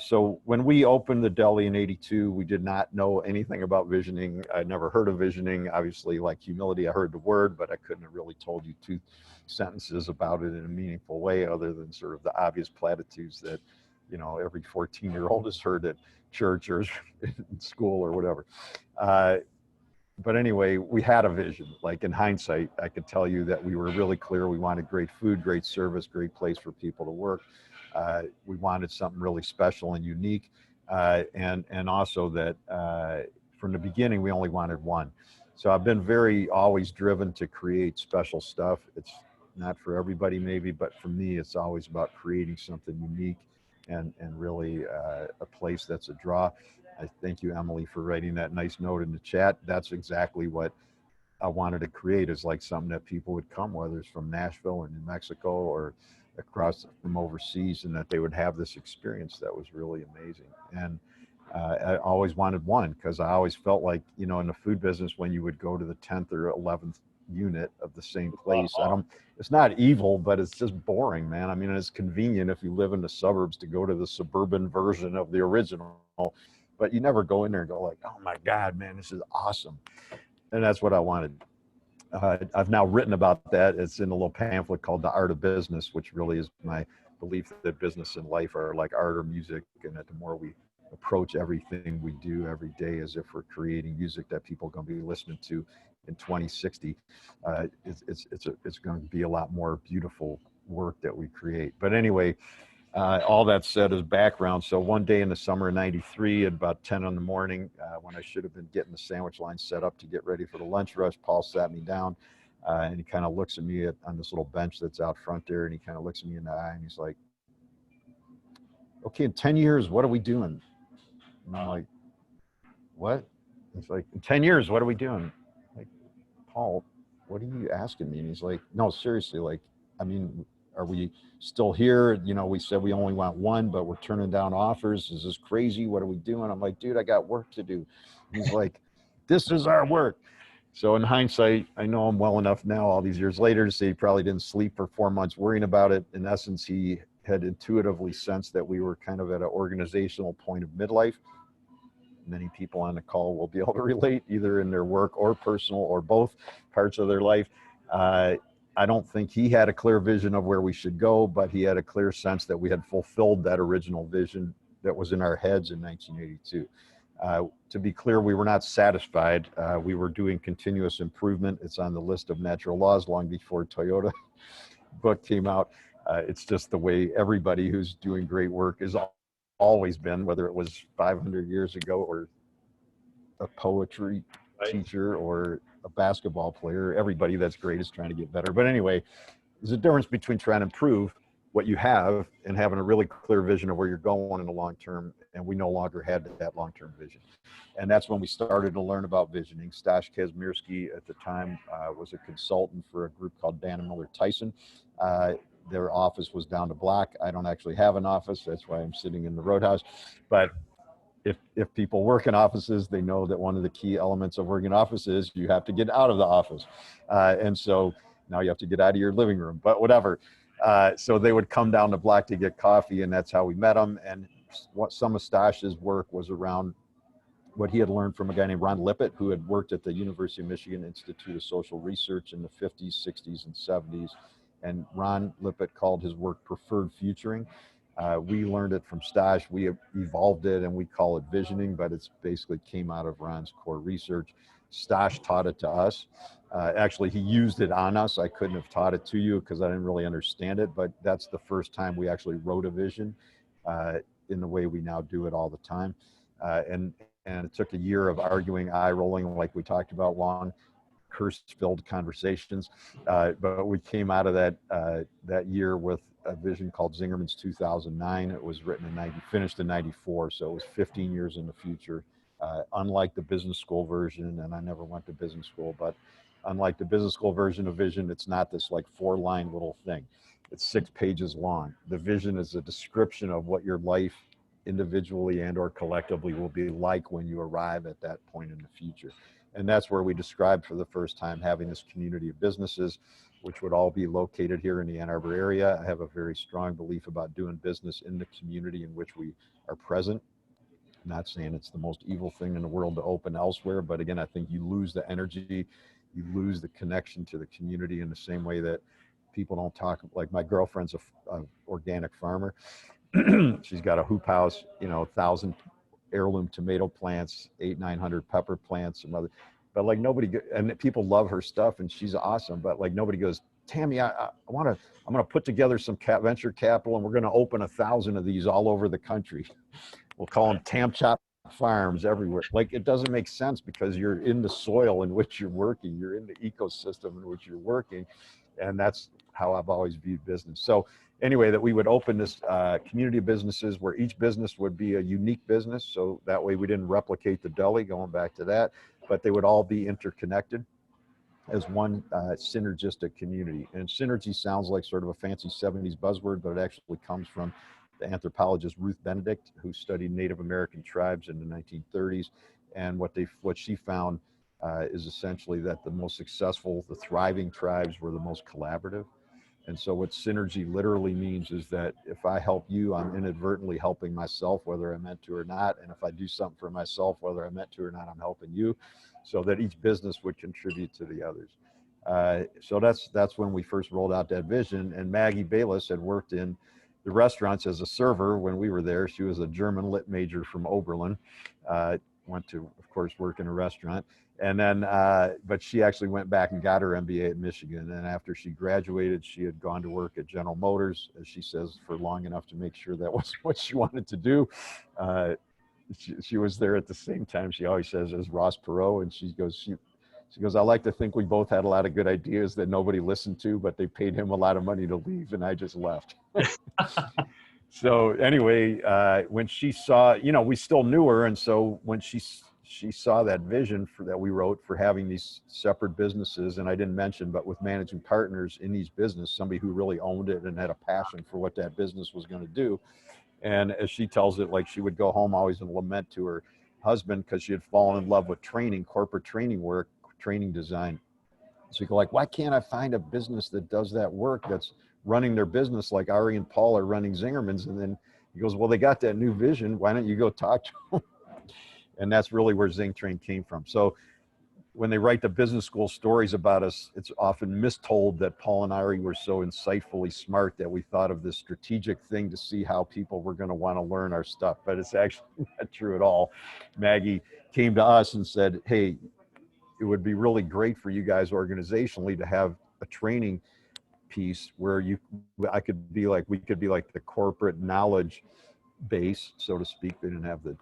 Speaker 2: so when we opened the deli in 82, we did not know anything about visioning. I'd never heard of visioning. Obviously, like humility, I heard the word, but I couldn't have really told you 2 sentences about it in a meaningful way, other than sort of the obvious platitudes that, every 14-year-old has heard at church or in school or whatever. But anyway, we had a vision. Like, in hindsight, I could tell you that we were really clear. We wanted great food, great service, great place for people to work. We wanted something really special and unique. And also that from the beginning, we only wanted one. So I've been always driven to create special stuff. It's not for everybody maybe, but for me, it's always about creating something unique and really a place that's a draw. I thank you, Emily, for writing that nice note in the chat. That's exactly what I wanted to create, is like something that people would come, whether it's from Nashville or New Mexico or across from overseas, and that they would have this experience that was really amazing. And I always wanted one, because I always felt like, in the food business, when you would go to the 10th or 11th unit of the same place, it's not evil, but it's just boring, man. I mean, it's convenient if you live in the suburbs to go to the suburban version of the original, but you never go in there and go like, oh my God, man, this is awesome. And that's what I wanted. I've now written about that. It's in a little pamphlet called The Art of Business, which really is my belief that business and life are like art or music, and that the more we approach everything we do every day as if we're creating music that people are going to be listening to in 2060, it's going to be a lot more beautiful work that we create. But anyway, all that said is background. So one day in the summer of '93 at about 10 in the morning, when I should have been getting the sandwich line set up to get ready for the lunch rush, Paul sat me down and he kind of looks at me on this little bench that's out front there, and he kind of looks at me in the eye and he's like, okay, in 10 years, what are we doing? And I'm like, what? He's like, in 10 years, what are we doing? I'm like, Paul, what are you asking me? And he's like, no, seriously, like, I mean, are we still here? You know, we said we only want one, but we're turning down offers. Is this crazy? What are we doing? I'm like, dude, I got work to do. He's like, this is our work. So in hindsight, I know him well enough now, all these years later, to say he probably didn't sleep for 4 months worrying about it. In essence, he had intuitively sensed that we were kind of at an organizational point of midlife. Many people on the call will be able to relate, either in their work or personal or both parts of their life. I don't think he had a clear vision of where we should go, but he had a clear sense that we had fulfilled that original vision that was in our heads in 1982. To be clear, we were not satisfied. We were doing continuous improvement. It's on the list of natural laws long before Toyota book came out. It's just the way everybody who's doing great work is always been, whether it was 500 years ago or a poetry teacher or a basketball player. Everybody that's great is trying to get better. But anyway, there's a difference between trying to improve what you have and having a really clear vision of where you're going in the long term. And we no longer had that long-term vision. And that's when we started to learn about visioning. Stash Kazmierski at the time was a consultant for a group called Dan and Miller Tyson. Their office was down the block. I don't actually have an office. That's why I'm sitting in the Roadhouse. But if people work in offices, they know that one of the key elements of working in office is you have to get out of the office. And so now you have to get out of your living room, but whatever. So they would come down the block to get coffee, and that's how we met them. And what some of Stash's work was around what he had learned from a guy named Ron Lippitt, who had worked at the University of Michigan Institute of Social Research in the 50s, 60s, and 70s. And Ron Lippitt called his work preferred futuring. We learned it from Stash. We evolved it, and we call it visioning, but it's basically came out of Ron's core research. Stash taught it to us. Actually, he used it on us. I couldn't have taught it to you because I didn't really understand it, but that's the first time we actually wrote a vision in the way we now do it all the time. And it took a year of arguing, eye rolling, like we talked about, long curse-filled conversations. But we came out of that year with a vision called Zingerman's 2009. It was written finished in 94, so it was 15 years in the future. Unlike the business school version, and I never went to business school, but unlike the business school version of vision, it's not this like 4-line little thing. It's 6 pages long. The vision is a description of what your life individually and or collectively will be like when you arrive at that point in the future. And that's where we described for the first time having this community of businesses, which would all be located here in the Ann Arbor area. I have a very strong belief about doing business in the community in which we are present. I'm not saying it's the most evil thing in the world to open elsewhere, but again, I think you lose the energy, you lose the connection to the community in the same way that people don't talk. Like my girlfriend's a organic farmer. She's got a hoop house, 1,000 heirloom tomato plants, 800-900 pepper plants, some other, but like nobody, and people love her stuff and she's awesome, but like nobody goes, Tammy, I'm going to put together some venture capital and we're going to open 1,000 of these all over the country. We'll call them Tam Chop farms everywhere. Like it doesn't make sense because you're in the soil in which you're working. You're in the ecosystem in which you're working. And that's how I've always viewed business. So anyway, that we would open this community of businesses where each business would be a unique business. So that way we didn't replicate the deli, going back to that, but they would all be interconnected as one synergistic community. And synergy sounds like sort of a fancy 70s buzzword, but it actually comes from the anthropologist Ruth Benedict, who studied Native American tribes in the 1930s. And what she found is essentially that the most successful, the thriving tribes were the most collaborative. And so what synergy literally means is that if I help you, I'm inadvertently helping myself, whether I meant to or not. And if I do something for myself, whether I meant to or not, I'm helping you, so that each business would contribute to the others. So that's when we first rolled out that vision. And Maggie Bayless had worked in the restaurants as a server when we were there. She was a German lit major from Oberlin. Went to, of course, work in a restaurant. And then, but she actually went back and got her MBA at Michigan. And after she graduated, she had gone to work at General Motors, as she says, for long enough to make sure that was what she wanted to do. She was there at the same time, she always says, as Ross Perot. And she goes, I like to think we both had a lot of good ideas that nobody listened to, but they paid him a lot of money to leave, and I just left. So anyway, when she saw, we still knew her. And so when she saw that vision that we wrote for having these separate businesses, and I didn't mention, but with managing partners in these business, somebody who really owned it and had a passion for what that business was going to do. And as she tells it, like, she would go home always and lament to her husband because she had fallen in love with training, corporate training work, training design. So you go like, why can't I find a business that does that work, that's running their business like Ari and Paul are running Zingerman's? And then he goes, well, they got that new vision. Why don't you go talk to them? And that's really where Zing Train came from. So when they write the business school stories about us, it's often mistold that Paul and Ari were so insightfully smart that we thought of this strategic thing to see how people were going to want to learn our stuff. But it's actually not true at all. Maggie came to us and said, hey, it would be really great for you guys organizationally to have a training piece where we could be like the corporate knowledge base, so to speak. They didn't have the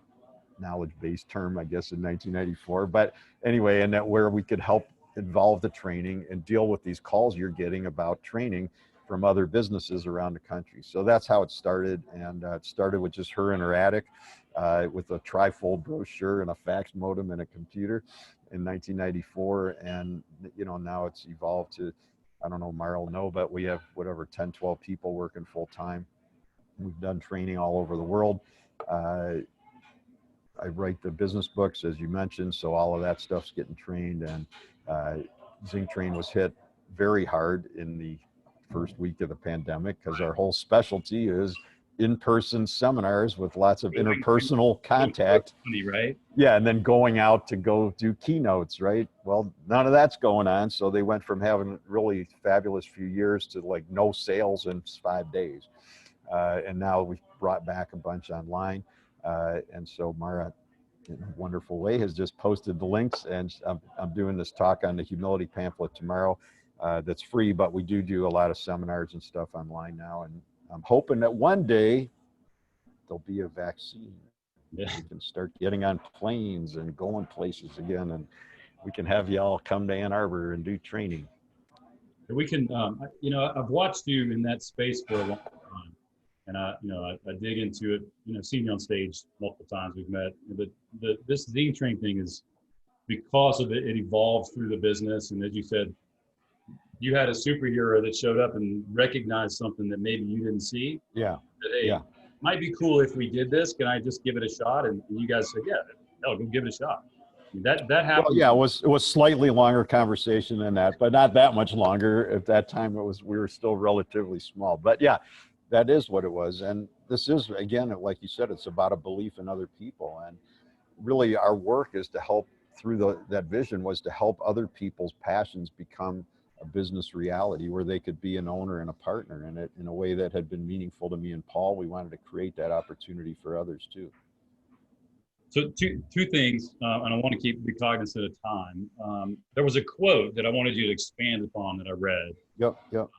Speaker 2: knowledge base term, I guess, in 1994. But anyway, and that where we could help involve the training and deal with these calls you're getting about training from other businesses around the country. So that's how it started. And it started with just her in her attic with a trifold brochure and a fax modem and a computer in 1994. And, now it's evolved to, I don't know, Mara will know, but we have 10, 12 people working full time. We've done training all over the world. I write the business books, as you mentioned, so all of that stuff's getting trained. And Zing Train was hit very hard in the first week of the pandemic because our whole specialty is in-person seminars with lots of interpersonal contact.
Speaker 1: Right?
Speaker 2: Yeah, and then going out to go do keynotes, right? Well, none of that's going on. So they went from having really fabulous few years to like no sales in 5 days. And now we've brought back a bunch online. And so Mara, in a wonderful way, has just posted the links, and I'm doing this talk on the humility pamphlet tomorrow. That's free, but we do a lot of seminars and stuff online now. And I'm hoping that one day there'll be a vaccine. Yeah. We can start getting on planes and going places again, and we can have y'all come to Ann Arbor and do training.
Speaker 1: We can, I've watched you in that space for a long time. And I dig into it, seen you on stage multiple times, we've met. But this Zing Train thing is, because of it evolved through the business. And as you said, you had a superhero that showed up and recognized something that maybe you didn't see.
Speaker 2: Yeah.
Speaker 1: That, hey, yeah, might be cool if we did this. Can I just give it a shot? And you guys said, yeah, go give it a shot. That happened.
Speaker 2: Well, yeah, it was slightly longer conversation than that, but not that much longer. At that time, we were still relatively small. But yeah, that is what it was. And this is, again, like you said, it's about a belief in other people. And really our work is to help through that vision was to help other people's passions become a business reality where they could be an owner and a partner in it in a way that had been meaningful to me and Paul. We wanted to create that opportunity for others too.
Speaker 1: So two things, and I want to be cognizant of time. There was a quote that I wanted you to expand upon that I read.
Speaker 2: Yep.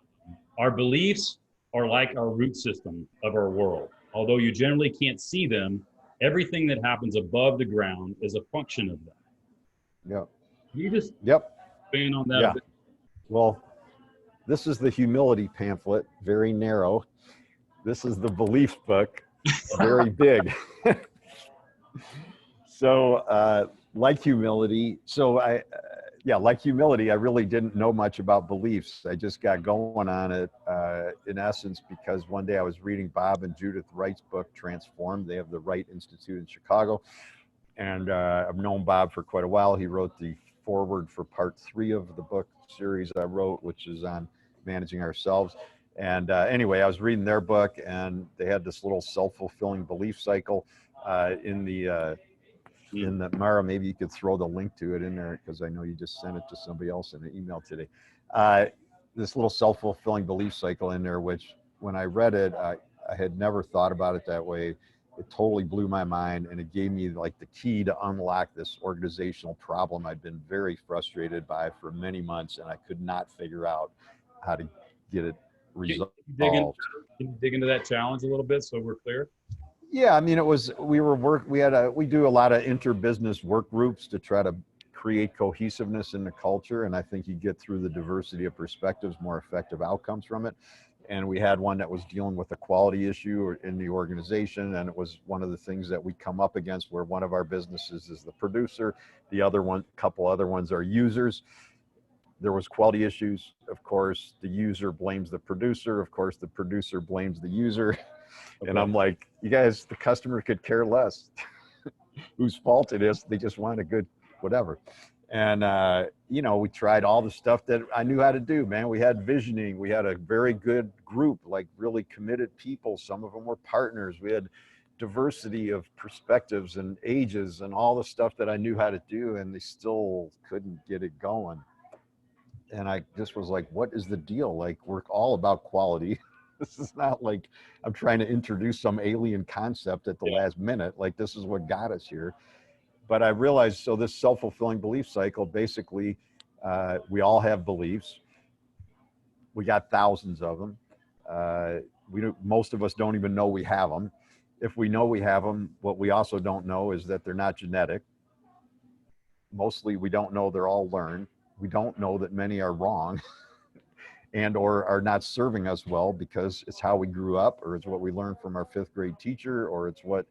Speaker 1: Our beliefs are like our root system of our world. Although you generally can't see them, everything that happens above the ground is a function of them.
Speaker 2: Yep.
Speaker 1: Can you just expand on that?
Speaker 2: Yeah. Well, this is the humility pamphlet, very narrow. This is the beliefs book, very big. So like humility, I really didn't know much about beliefs. I just got going on it in essence because one day I was reading Bob and Judith Wright's book, Transformed. They have the Wright Institute in Chicago. And I've known Bob for quite a while. He wrote the foreword for part 3 of the book series I wrote, which is on managing ourselves. And anyway, I was reading their book, and they had this little self-fulfilling belief cycle in the And that, Mara, maybe you could throw the link to it in there, because I know you just sent it to somebody else in an email today. This little self-fulfilling belief cycle in there, which when I read it, I had never thought about it that way. It totally blew my mind, and it gave me like the key to unlock this organizational problem I'd been very frustrated by for many months, and I could not figure out how to get it resolved.
Speaker 1: Can you dig into that challenge a little bit so we're clear?
Speaker 2: Yeah, I mean, it was, we do a lot of inter-business work groups to try to create cohesiveness in the culture, and I think you get through the diversity of perspectives, more effective outcomes from it. And we had one that was dealing with a quality issue in the organization, and it was one of the things that we come up against, where one of our businesses is the producer, the other one, a couple other ones are users. There was quality issues. Of course, the user blames the producer. Of course, the producer blames the user. Okay. And I'm like, you guys, the customer could care less whose fault it is. They just want a good whatever. And, you know, we tried all the stuff that I knew how to do, man. We had visioning. We had a very good group, like really committed people. Some of them were partners. We had diversity of perspectives and ages and all the stuff that I knew how to do, and they still couldn't get it going. And I just was like, what is the deal? Like, we're all about quality. This is not like I'm trying to introduce some alien concept at the last minute. Like, this is what got us here. But I realized, so this self-fulfilling belief cycle, basically, we all have beliefs. We got thousands of them. Most of us don't even know we have them. If we know we have them, what we also don't know is that they're not genetic. Mostly we don't know they're all learned. We don't know that many are wrong and or are not serving us well, because it's how we grew up, or it's what we learned from our 5th grade teacher, or it's what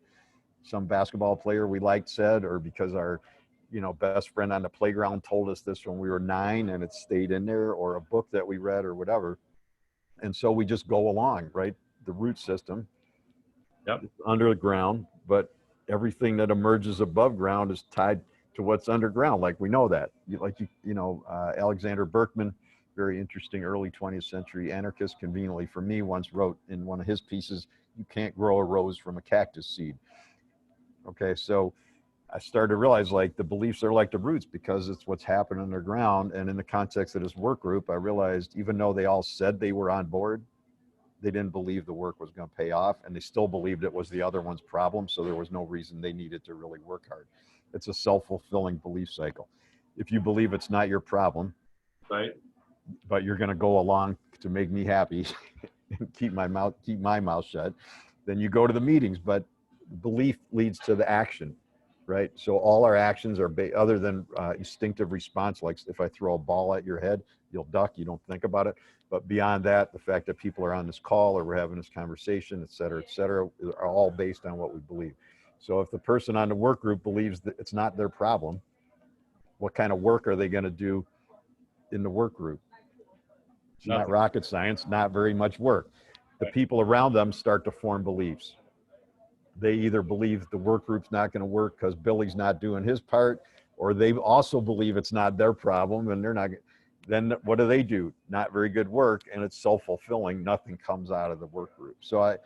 Speaker 2: some basketball player we liked said, or because our, you know, best friend on the playground told us this when we were 9 and it stayed in there, or a book that we read or whatever. And so we just go along, right? The root system, under the ground, but everything that emerges above ground is tied to what's underground. Like, we know that, Alexander Berkman, very interesting early 20th century anarchist, conveniently for me, once wrote in one of his pieces, you can't grow a rose from a cactus seed. Okay, so I started to realize, like, the beliefs are like the roots, because it's what's happening underground. And in the context of this work group, I realized, even though they all said they were on board, they didn't believe the work was going to pay off, and they still believed it was the other one's problem. So there was no reason they needed to really work hard. It's a self-fulfilling belief cycle. If you believe it's not your problem,
Speaker 1: right,
Speaker 2: but you're going to go along to make me happy and keep my mouth shut, then you go to the meetings. But belief leads to the action, right? So all our actions are other than instinctive response, like if I throw a ball at your head, you'll duck, you don't think about it. But beyond that, the fact that people are on this call, or we're having this conversation, et cetera, are all based on what we believe. So if the person on the work group believes that it's not their problem, what kind of work are they going to do in the work group? It's not rocket science, not very much work. The people around them start to form beliefs. They either believe the work group's not going to work because Billy's not doing his part, or they also believe it's not their problem and they're not. Then what do? Not very good work, and it's self-fulfilling. Nothing comes out of the work group. So I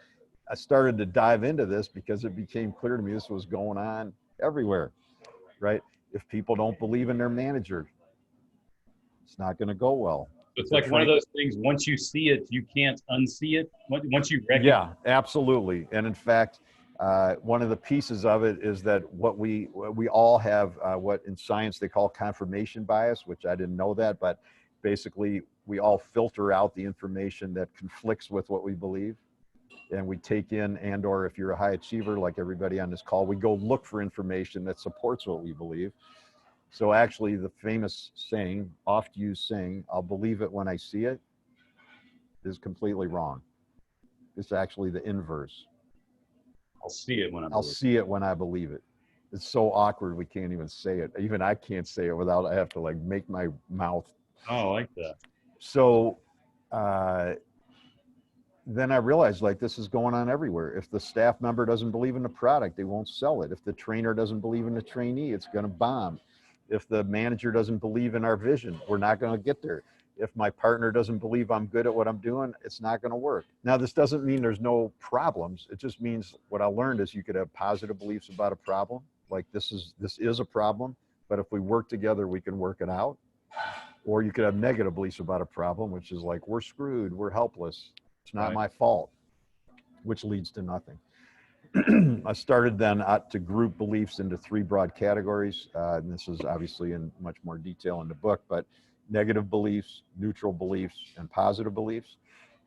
Speaker 2: started to dive into this because it became clear to me this was going on everywhere, right? If people don't believe in their manager, it's not going to go well.
Speaker 1: It's like one of those things, once you see it, you can't unsee it. Once you recognize.
Speaker 2: Yeah, absolutely. And in fact, one of the pieces of it is that what we all have, what in science they call confirmation bias, which I didn't know that, but basically we all filter out the information that conflicts with what we believe. And we take in, and or if you're a high achiever, like everybody on this call, we go look for information that supports what we believe. So actually the famous saying, oft used saying, I'll believe it when I see it, is completely wrong. It's actually the inverse.
Speaker 1: I'll see it when
Speaker 2: I believe it. It's so awkward we can't even say it. Even I can't say it without, I have to like make my mouth.
Speaker 1: Oh, I like that.
Speaker 2: So then I realized, like, this is going on everywhere. If the staff member doesn't believe in the product, they won't sell it. If the trainer doesn't believe in the trainee, it's going to bomb. If the manager doesn't believe in our vision, we're not going to get there. If my partner doesn't believe I'm good at what I'm doing, it's not going to work. Now, this doesn't mean there's no problems. It just means what I learned is you could have positive beliefs about a problem, Like this is a problem, but if we work together, we can work it out. Or you could have negative beliefs about a problem, which is like, we're screwed, we're helpless, it's not my fault, which leads to nothing. I started then to group beliefs into 3 broad categories. And this is obviously in much more detail in the book, but negative beliefs, neutral beliefs, and positive beliefs.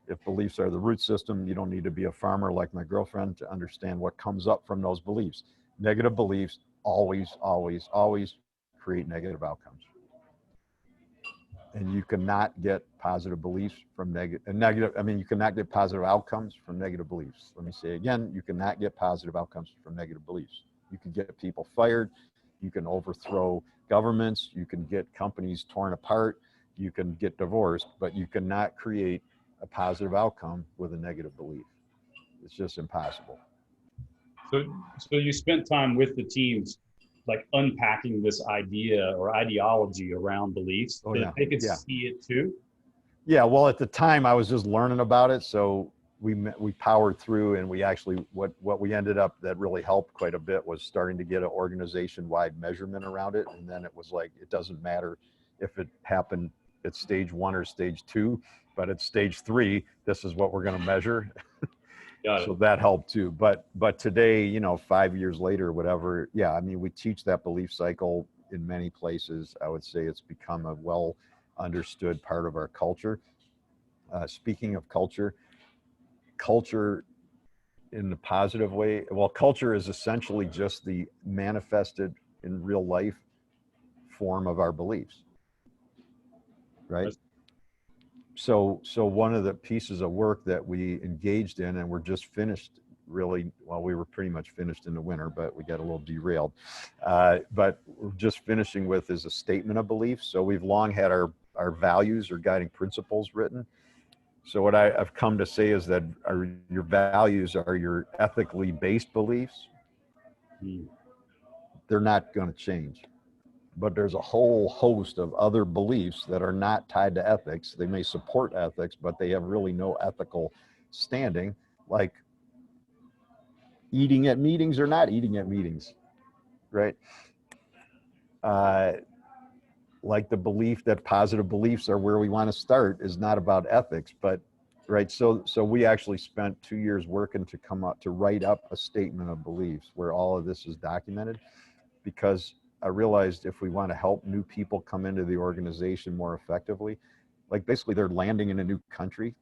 Speaker 2: If beliefs are the root system, you don't need to be a farmer like my girlfriend to understand what comes up from those beliefs. Negative beliefs always, always, always create negative outcomes. And you cannot get positive beliefs from you cannot get positive outcomes from negative beliefs. Let me say again, you cannot get positive outcomes from negative beliefs. You can get people fired, you can overthrow governments, you can get companies torn apart, you can get divorced, but you cannot create a positive outcome with a negative belief. It's just impossible.
Speaker 1: So you spent time with the teams, like unpacking this idea or ideology around beliefs, so that they could see it too?
Speaker 2: Yeah, well, at the time I was just learning about it, so we powered through, and we actually, what we ended up that really helped quite a bit was starting to get an organization-wide measurement around it. And then it was like, it doesn't matter if it happened at stage 1 or stage 2, but at stage 3, this is what we're going to measure. So that helped too. But today, 5 years later, whatever, I mean, we teach that belief cycle in many places. I would say it's become a well understood part of our culture. Speaking of culture in the positive way, well, culture is essentially just the manifested in real life form of our beliefs, right? So one of the pieces of work that we engaged in, and we're just finished really, well, we were pretty much finished in the winter, but we got a little derailed. But we're just finishing with is a statement of belief. So we've long had our values or guiding principles written. So what I've come to say is that your values are your ethically based beliefs. They're not going to change. But there's a whole host of other beliefs that are not tied to ethics. They may support ethics, but they have really no ethical standing, like eating at meetings or not eating at meetings, right? Like the belief that positive beliefs are where we want to start is not about ethics, but right. So we actually spent 2 years working to come up to write up a statement of beliefs where all of this is documented, because I realized if we want to help new people come into the organization more effectively, like basically they're landing in a new country.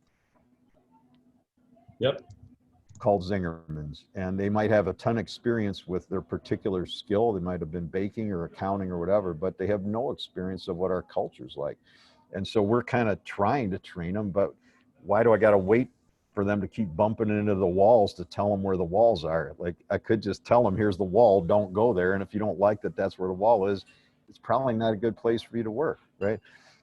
Speaker 2: Called Zingerman's, and they might have a ton of experience with their particular skill. They might have been baking or accounting or whatever, but they have no experience of what our culture's like. And so we're kind of trying to train them, but why do I got to wait for them to keep bumping into the walls to tell them where the walls are? Like, I could just tell them, here's the wall, don't go there. And if you don't like that that's where the wall is, it's probably not a good place for you to work, right?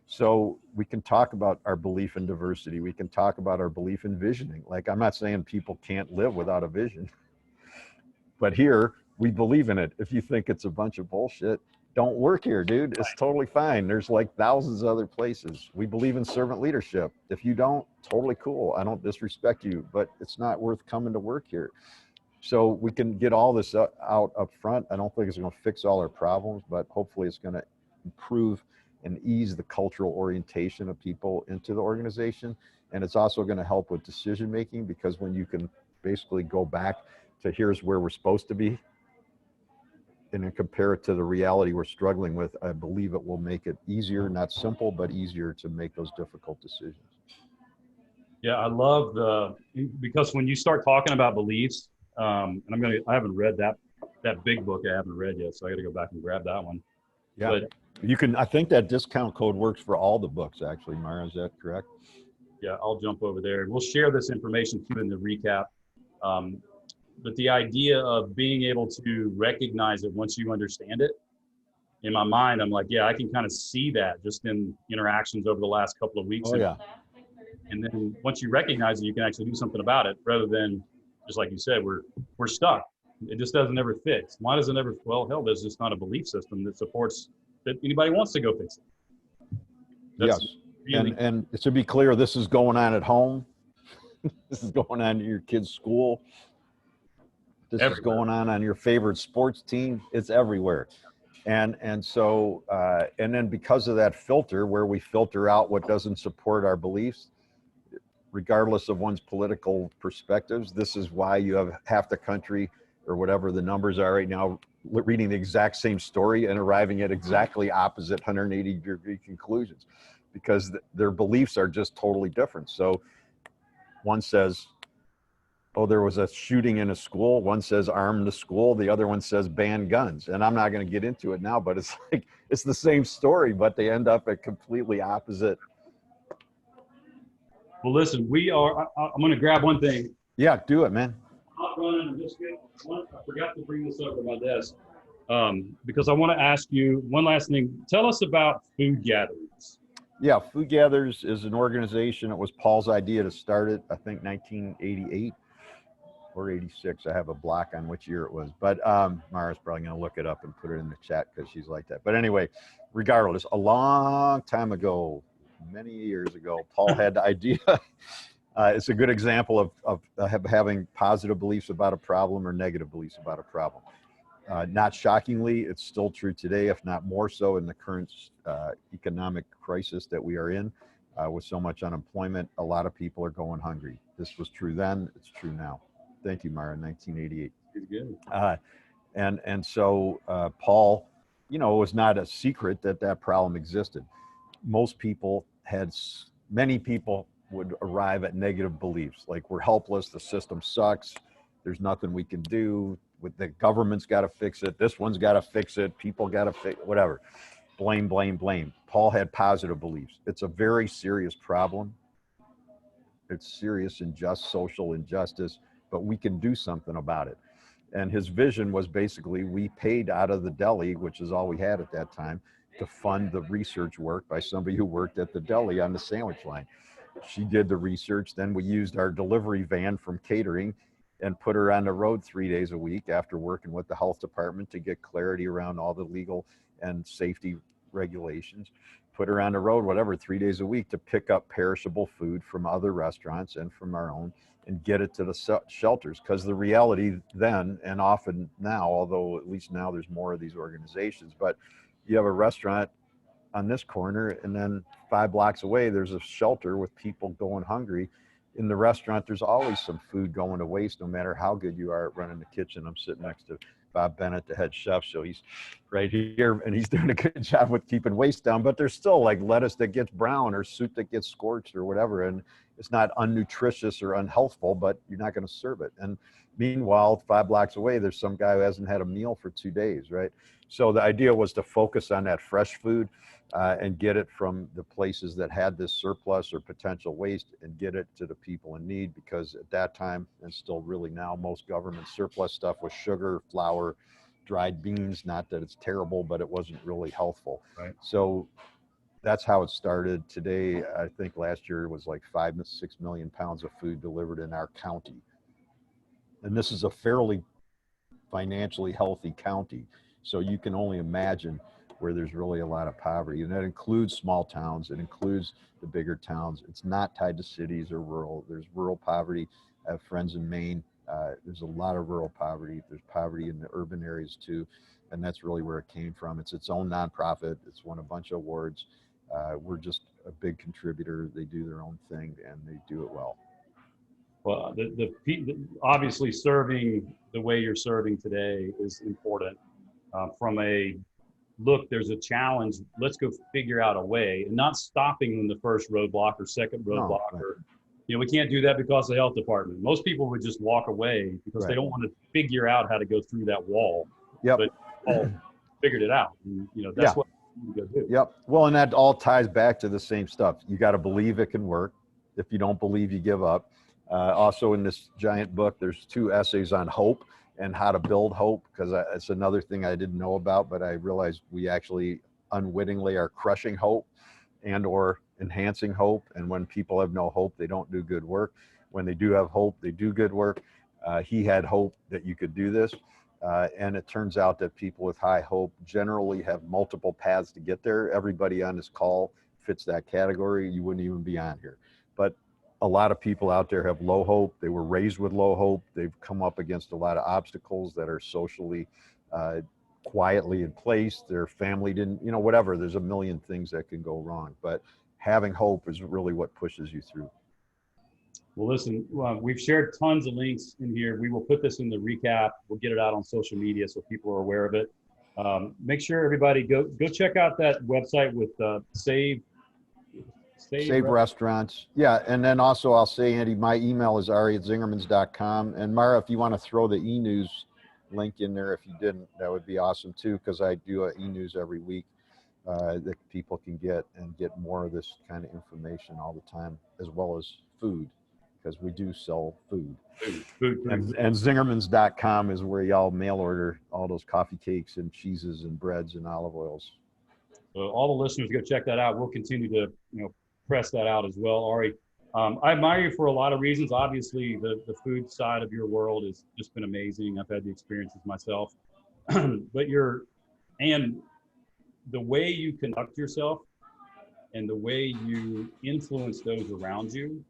Speaker 2: So we can talk about our belief in diversity. We can talk about our belief in visioning. Like, I'm not saying people can't live without a vision, but here we believe in it. If you think it's a bunch of bullshit, don't work here, dude. It's totally fine. There's like thousands of other places. We believe in servant leadership. If you don't, totally cool. I don't disrespect you, but it's not worth coming to work here. So we can get all this out up front. I don't think it's going to fix all our problems, but hopefully it's going to improve and ease the cultural orientation of people into the organization. And it's also going to help with decision making, because when you can basically go back to here's where we're supposed to be and then compare it to the reality we're struggling with, I believe it will make it easier, not simple, but easier to make those difficult decisions.
Speaker 1: Yeah, I love because when you start talking about beliefs, and I haven't read that big book I haven't read yet, so I got to go back and grab that one.
Speaker 2: Yeah, but you can, I think that discount code works for all the books actually, Mara, is that correct?
Speaker 1: Yeah, I'll jump over there. We'll share this information too in the recap. But the idea of being able to recognize it once you understand it, in my mind, I'm like, yeah, I can kind of see that just in interactions over the last couple of weeks.
Speaker 2: Oh, yeah.
Speaker 1: And then once you recognize it, you can actually do something about it, rather than just like you said, we're stuck. It just doesn't ever fix. Why does it never? Well, hell, there's just not a belief system that supports that anybody wants to go fix it.
Speaker 2: Yes. Really, and to be clear, this is going on at home. This is going on at your kid's school. This is going on your favorite sports team. It's everywhere. And so, and then because of that filter, where we filter out what doesn't support our beliefs, regardless of one's political perspectives, this is why you have half the country, or whatever the numbers are right now, reading the exact same story and arriving at exactly opposite 180-degree conclusions, because their beliefs are just totally different. So one says, oh, there was a shooting in a school. One says arm the school. The other one says ban guns. And I'm not going to get into it now, but it's like, it's the same story, but they end up at completely opposite.
Speaker 1: Well, listen, I'm going to grab one thing.
Speaker 2: Yeah, do it, man.
Speaker 1: I'm running. I'm just kidding. I forgot to bring this over to my desk because I want to ask you one last thing. Tell us about Food Gatherers.
Speaker 2: Yeah, Food Gatherers is an organization. It was Paul's idea to start it, I think 1988 or 86. I have a block on which year it was. But Mara's probably going to look it up and put it in the chat because she's like that. But anyway, regardless, a long time ago, many years ago, Paul had the idea. It's a good example of having positive beliefs about a problem or negative beliefs about a problem. Not shockingly, it's still true today, if not more so in the current economic crisis that we are in. With so much unemployment, a lot of people are going hungry. This was true then, it's true now. Thank you, Mara, 1988.
Speaker 1: Good.
Speaker 2: And so Paul, it was not a secret that problem existed. Many people would arrive at negative beliefs, like we're helpless, the system sucks, there's nothing we can do, the government's got to fix it, this one's got to fix it, people got to fix whatever. Blame, blame, blame. Paul had positive beliefs. It's a very serious problem. It's serious and just social injustice, but we can do something about it. And his vision was basically, we paid out of the deli, which is all we had at that time, to fund the research work by somebody who worked at the deli on the sandwich line. She did the research. Then we used our delivery van from catering and put her on the road 3 days a week after working with the health department to get clarity around all the legal and safety regulations. Put her on the road, 3 days a week to pick up perishable food from other restaurants and from our own and get it to the shelters. Because the reality then, and often now, although at least now there's more of these organizations, but you have a restaurant on this corner and then 5 blocks away, there's a shelter with people going hungry. In the restaurant, there's always some food going to waste, no matter how good you are at running the kitchen. I'm sitting next to Bob Bennett, the head chef, so he's right here, and he's doing a good job with keeping waste down, but there's still like lettuce that gets brown or soup that gets scorched or whatever, and it's not unnutritious or unhealthful, but you're not going to serve it. And meanwhile, 5 blocks away, there's some guy who hasn't had a meal for 2 days, right? So the idea was to focus on that fresh food and get it from the places that had this surplus or potential waste and get it to the people in need, because at that time, and still really now, most government surplus stuff was sugar, flour, dried beans. Not that it's terrible, but it wasn't really healthful.
Speaker 1: Right.
Speaker 2: So that's how it started. Today, I think last year was like 5 to 6 million pounds of food delivered in our county. And this is a fairly financially healthy county. So you can only imagine where there's really a lot of poverty. And that includes small towns, it includes the bigger towns. It's not tied to cities or rural. There's rural poverty. I have friends in Maine. There's a lot of rural poverty. There's poverty in the urban areas too. And that's really where it came from. It's its own nonprofit. It's won a bunch of awards. We're just a big contributor. They do their own thing and they do it well.
Speaker 1: Well, obviously serving the way you're serving today is important. From a look, there's a challenge, let's go figure out a way, and not stopping in the first roadblock or second roadblock.
Speaker 2: Right.
Speaker 1: Or we can't do that because of the health department. Most people would just walk away because they don't want to figure out how to go through that wall.
Speaker 2: Yep.
Speaker 1: But Paul figured it out. And, that's what you go do.
Speaker 2: Yep. Well, and that all ties back to the same stuff. You got to believe it can work. If you don't believe, you give up. Also in this giant book, there's 2 essays on hope and how to build hope, because it's another thing I didn't know about, but I realized we actually unwittingly are crushing hope and or enhancing hope. And when people have no hope, they don't do good work. When they do have hope, they do good work. He had hope that you could do this. And it turns out that people with high hope generally have multiple paths to get there. Everybody on this call fits that category. You wouldn't even be on here. But a lot of people out there have low hope. They were raised with low hope. They've come up against a lot of obstacles that are socially quietly in place. Their family didn't, you know, whatever. There's a million things that can go wrong, but having hope is really what pushes you through.
Speaker 1: Well, listen, we've shared tons of links in here. We will put this in the recap. We'll get it out on social media so people are aware of it. Make sure everybody go check out that website with Save
Speaker 2: Restaurants. Yeah, and then also I'll say, Andy, my email is ari@zingermans.com. And Mara, if you want to throw the e-news link in there, if you didn't, that would be awesome too, because I do an e-news every week that people can get more of this kind of information all the time, as well as food, because we do sell food. And Zingermans.com is where y'all mail order all those coffee cakes and cheeses and breads and olive oils.
Speaker 1: So all the listeners, go check that out. We'll continue to, press that out as well. Ari, I admire you for a lot of reasons. Obviously, the food side of your world has just been amazing. I've had the experiences myself, but and the way you conduct yourself and the way you influence those around you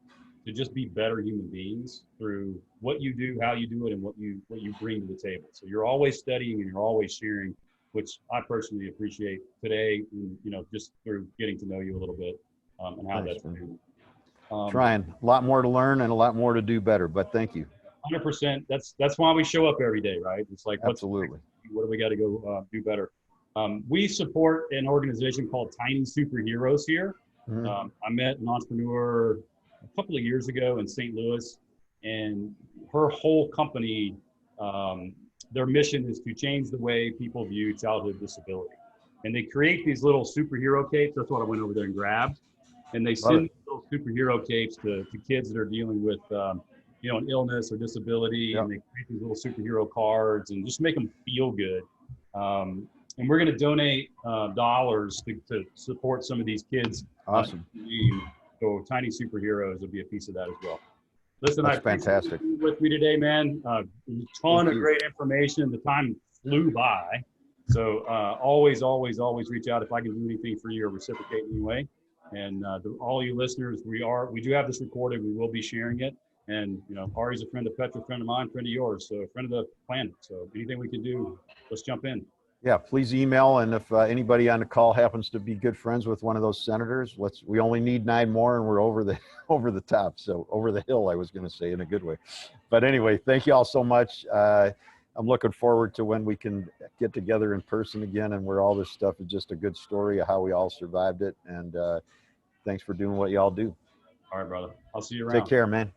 Speaker 1: to just be better human beings through what you do, how you do it, and what you bring to the table. So you're always studying and you're always sharing, which I personally appreciate today, and, just through getting to know you a little bit and how that's been.
Speaker 2: Trying a lot more to learn and a lot more to do better, but thank you.
Speaker 1: 100%. That's why we show up every day, right? It's like,
Speaker 2: absolutely.
Speaker 1: What do we got to go do better? We support an organization called Tiny Superheroes here. Mm-hmm. I met an entrepreneur a couple of years ago in St. Louis, and her whole company, their mission is to change the way people view childhood disability. And they create these little superhero capes. That's what I went over there and grabbed. And they send these little superhero capes to kids that are dealing with, an illness or disability. Yep. And they create these little superhero cards and just make them feel good. And we're going to donate dollars to support some of these kids.
Speaker 2: Awesome.
Speaker 1: So Tiny Superheroes will be a piece of that as well. Listen,
Speaker 2: that's fantastic.
Speaker 1: You with me today, man. A ton of great information. The time flew by. So always reach out if I can do anything for you or reciprocate in any way. And all you listeners, we do have this recorded. We will be sharing it. And Ari's a friend of Petra, friend of mine, friend of yours, so a friend of the planet. So anything we can do, let's jump in.
Speaker 2: Yeah, please email. And if anybody on the call happens to be good friends with one of those senators, we only need 9 more and we're over the top. So over the hill, I was going to say, in a good way. But anyway, thank you all so much. I'm looking forward to when we can get together in person again, and where all this stuff is just a good story of how we all survived it. And thanks for doing what y'all do.
Speaker 1: All right, brother. I'll see you around.
Speaker 2: Take care, man.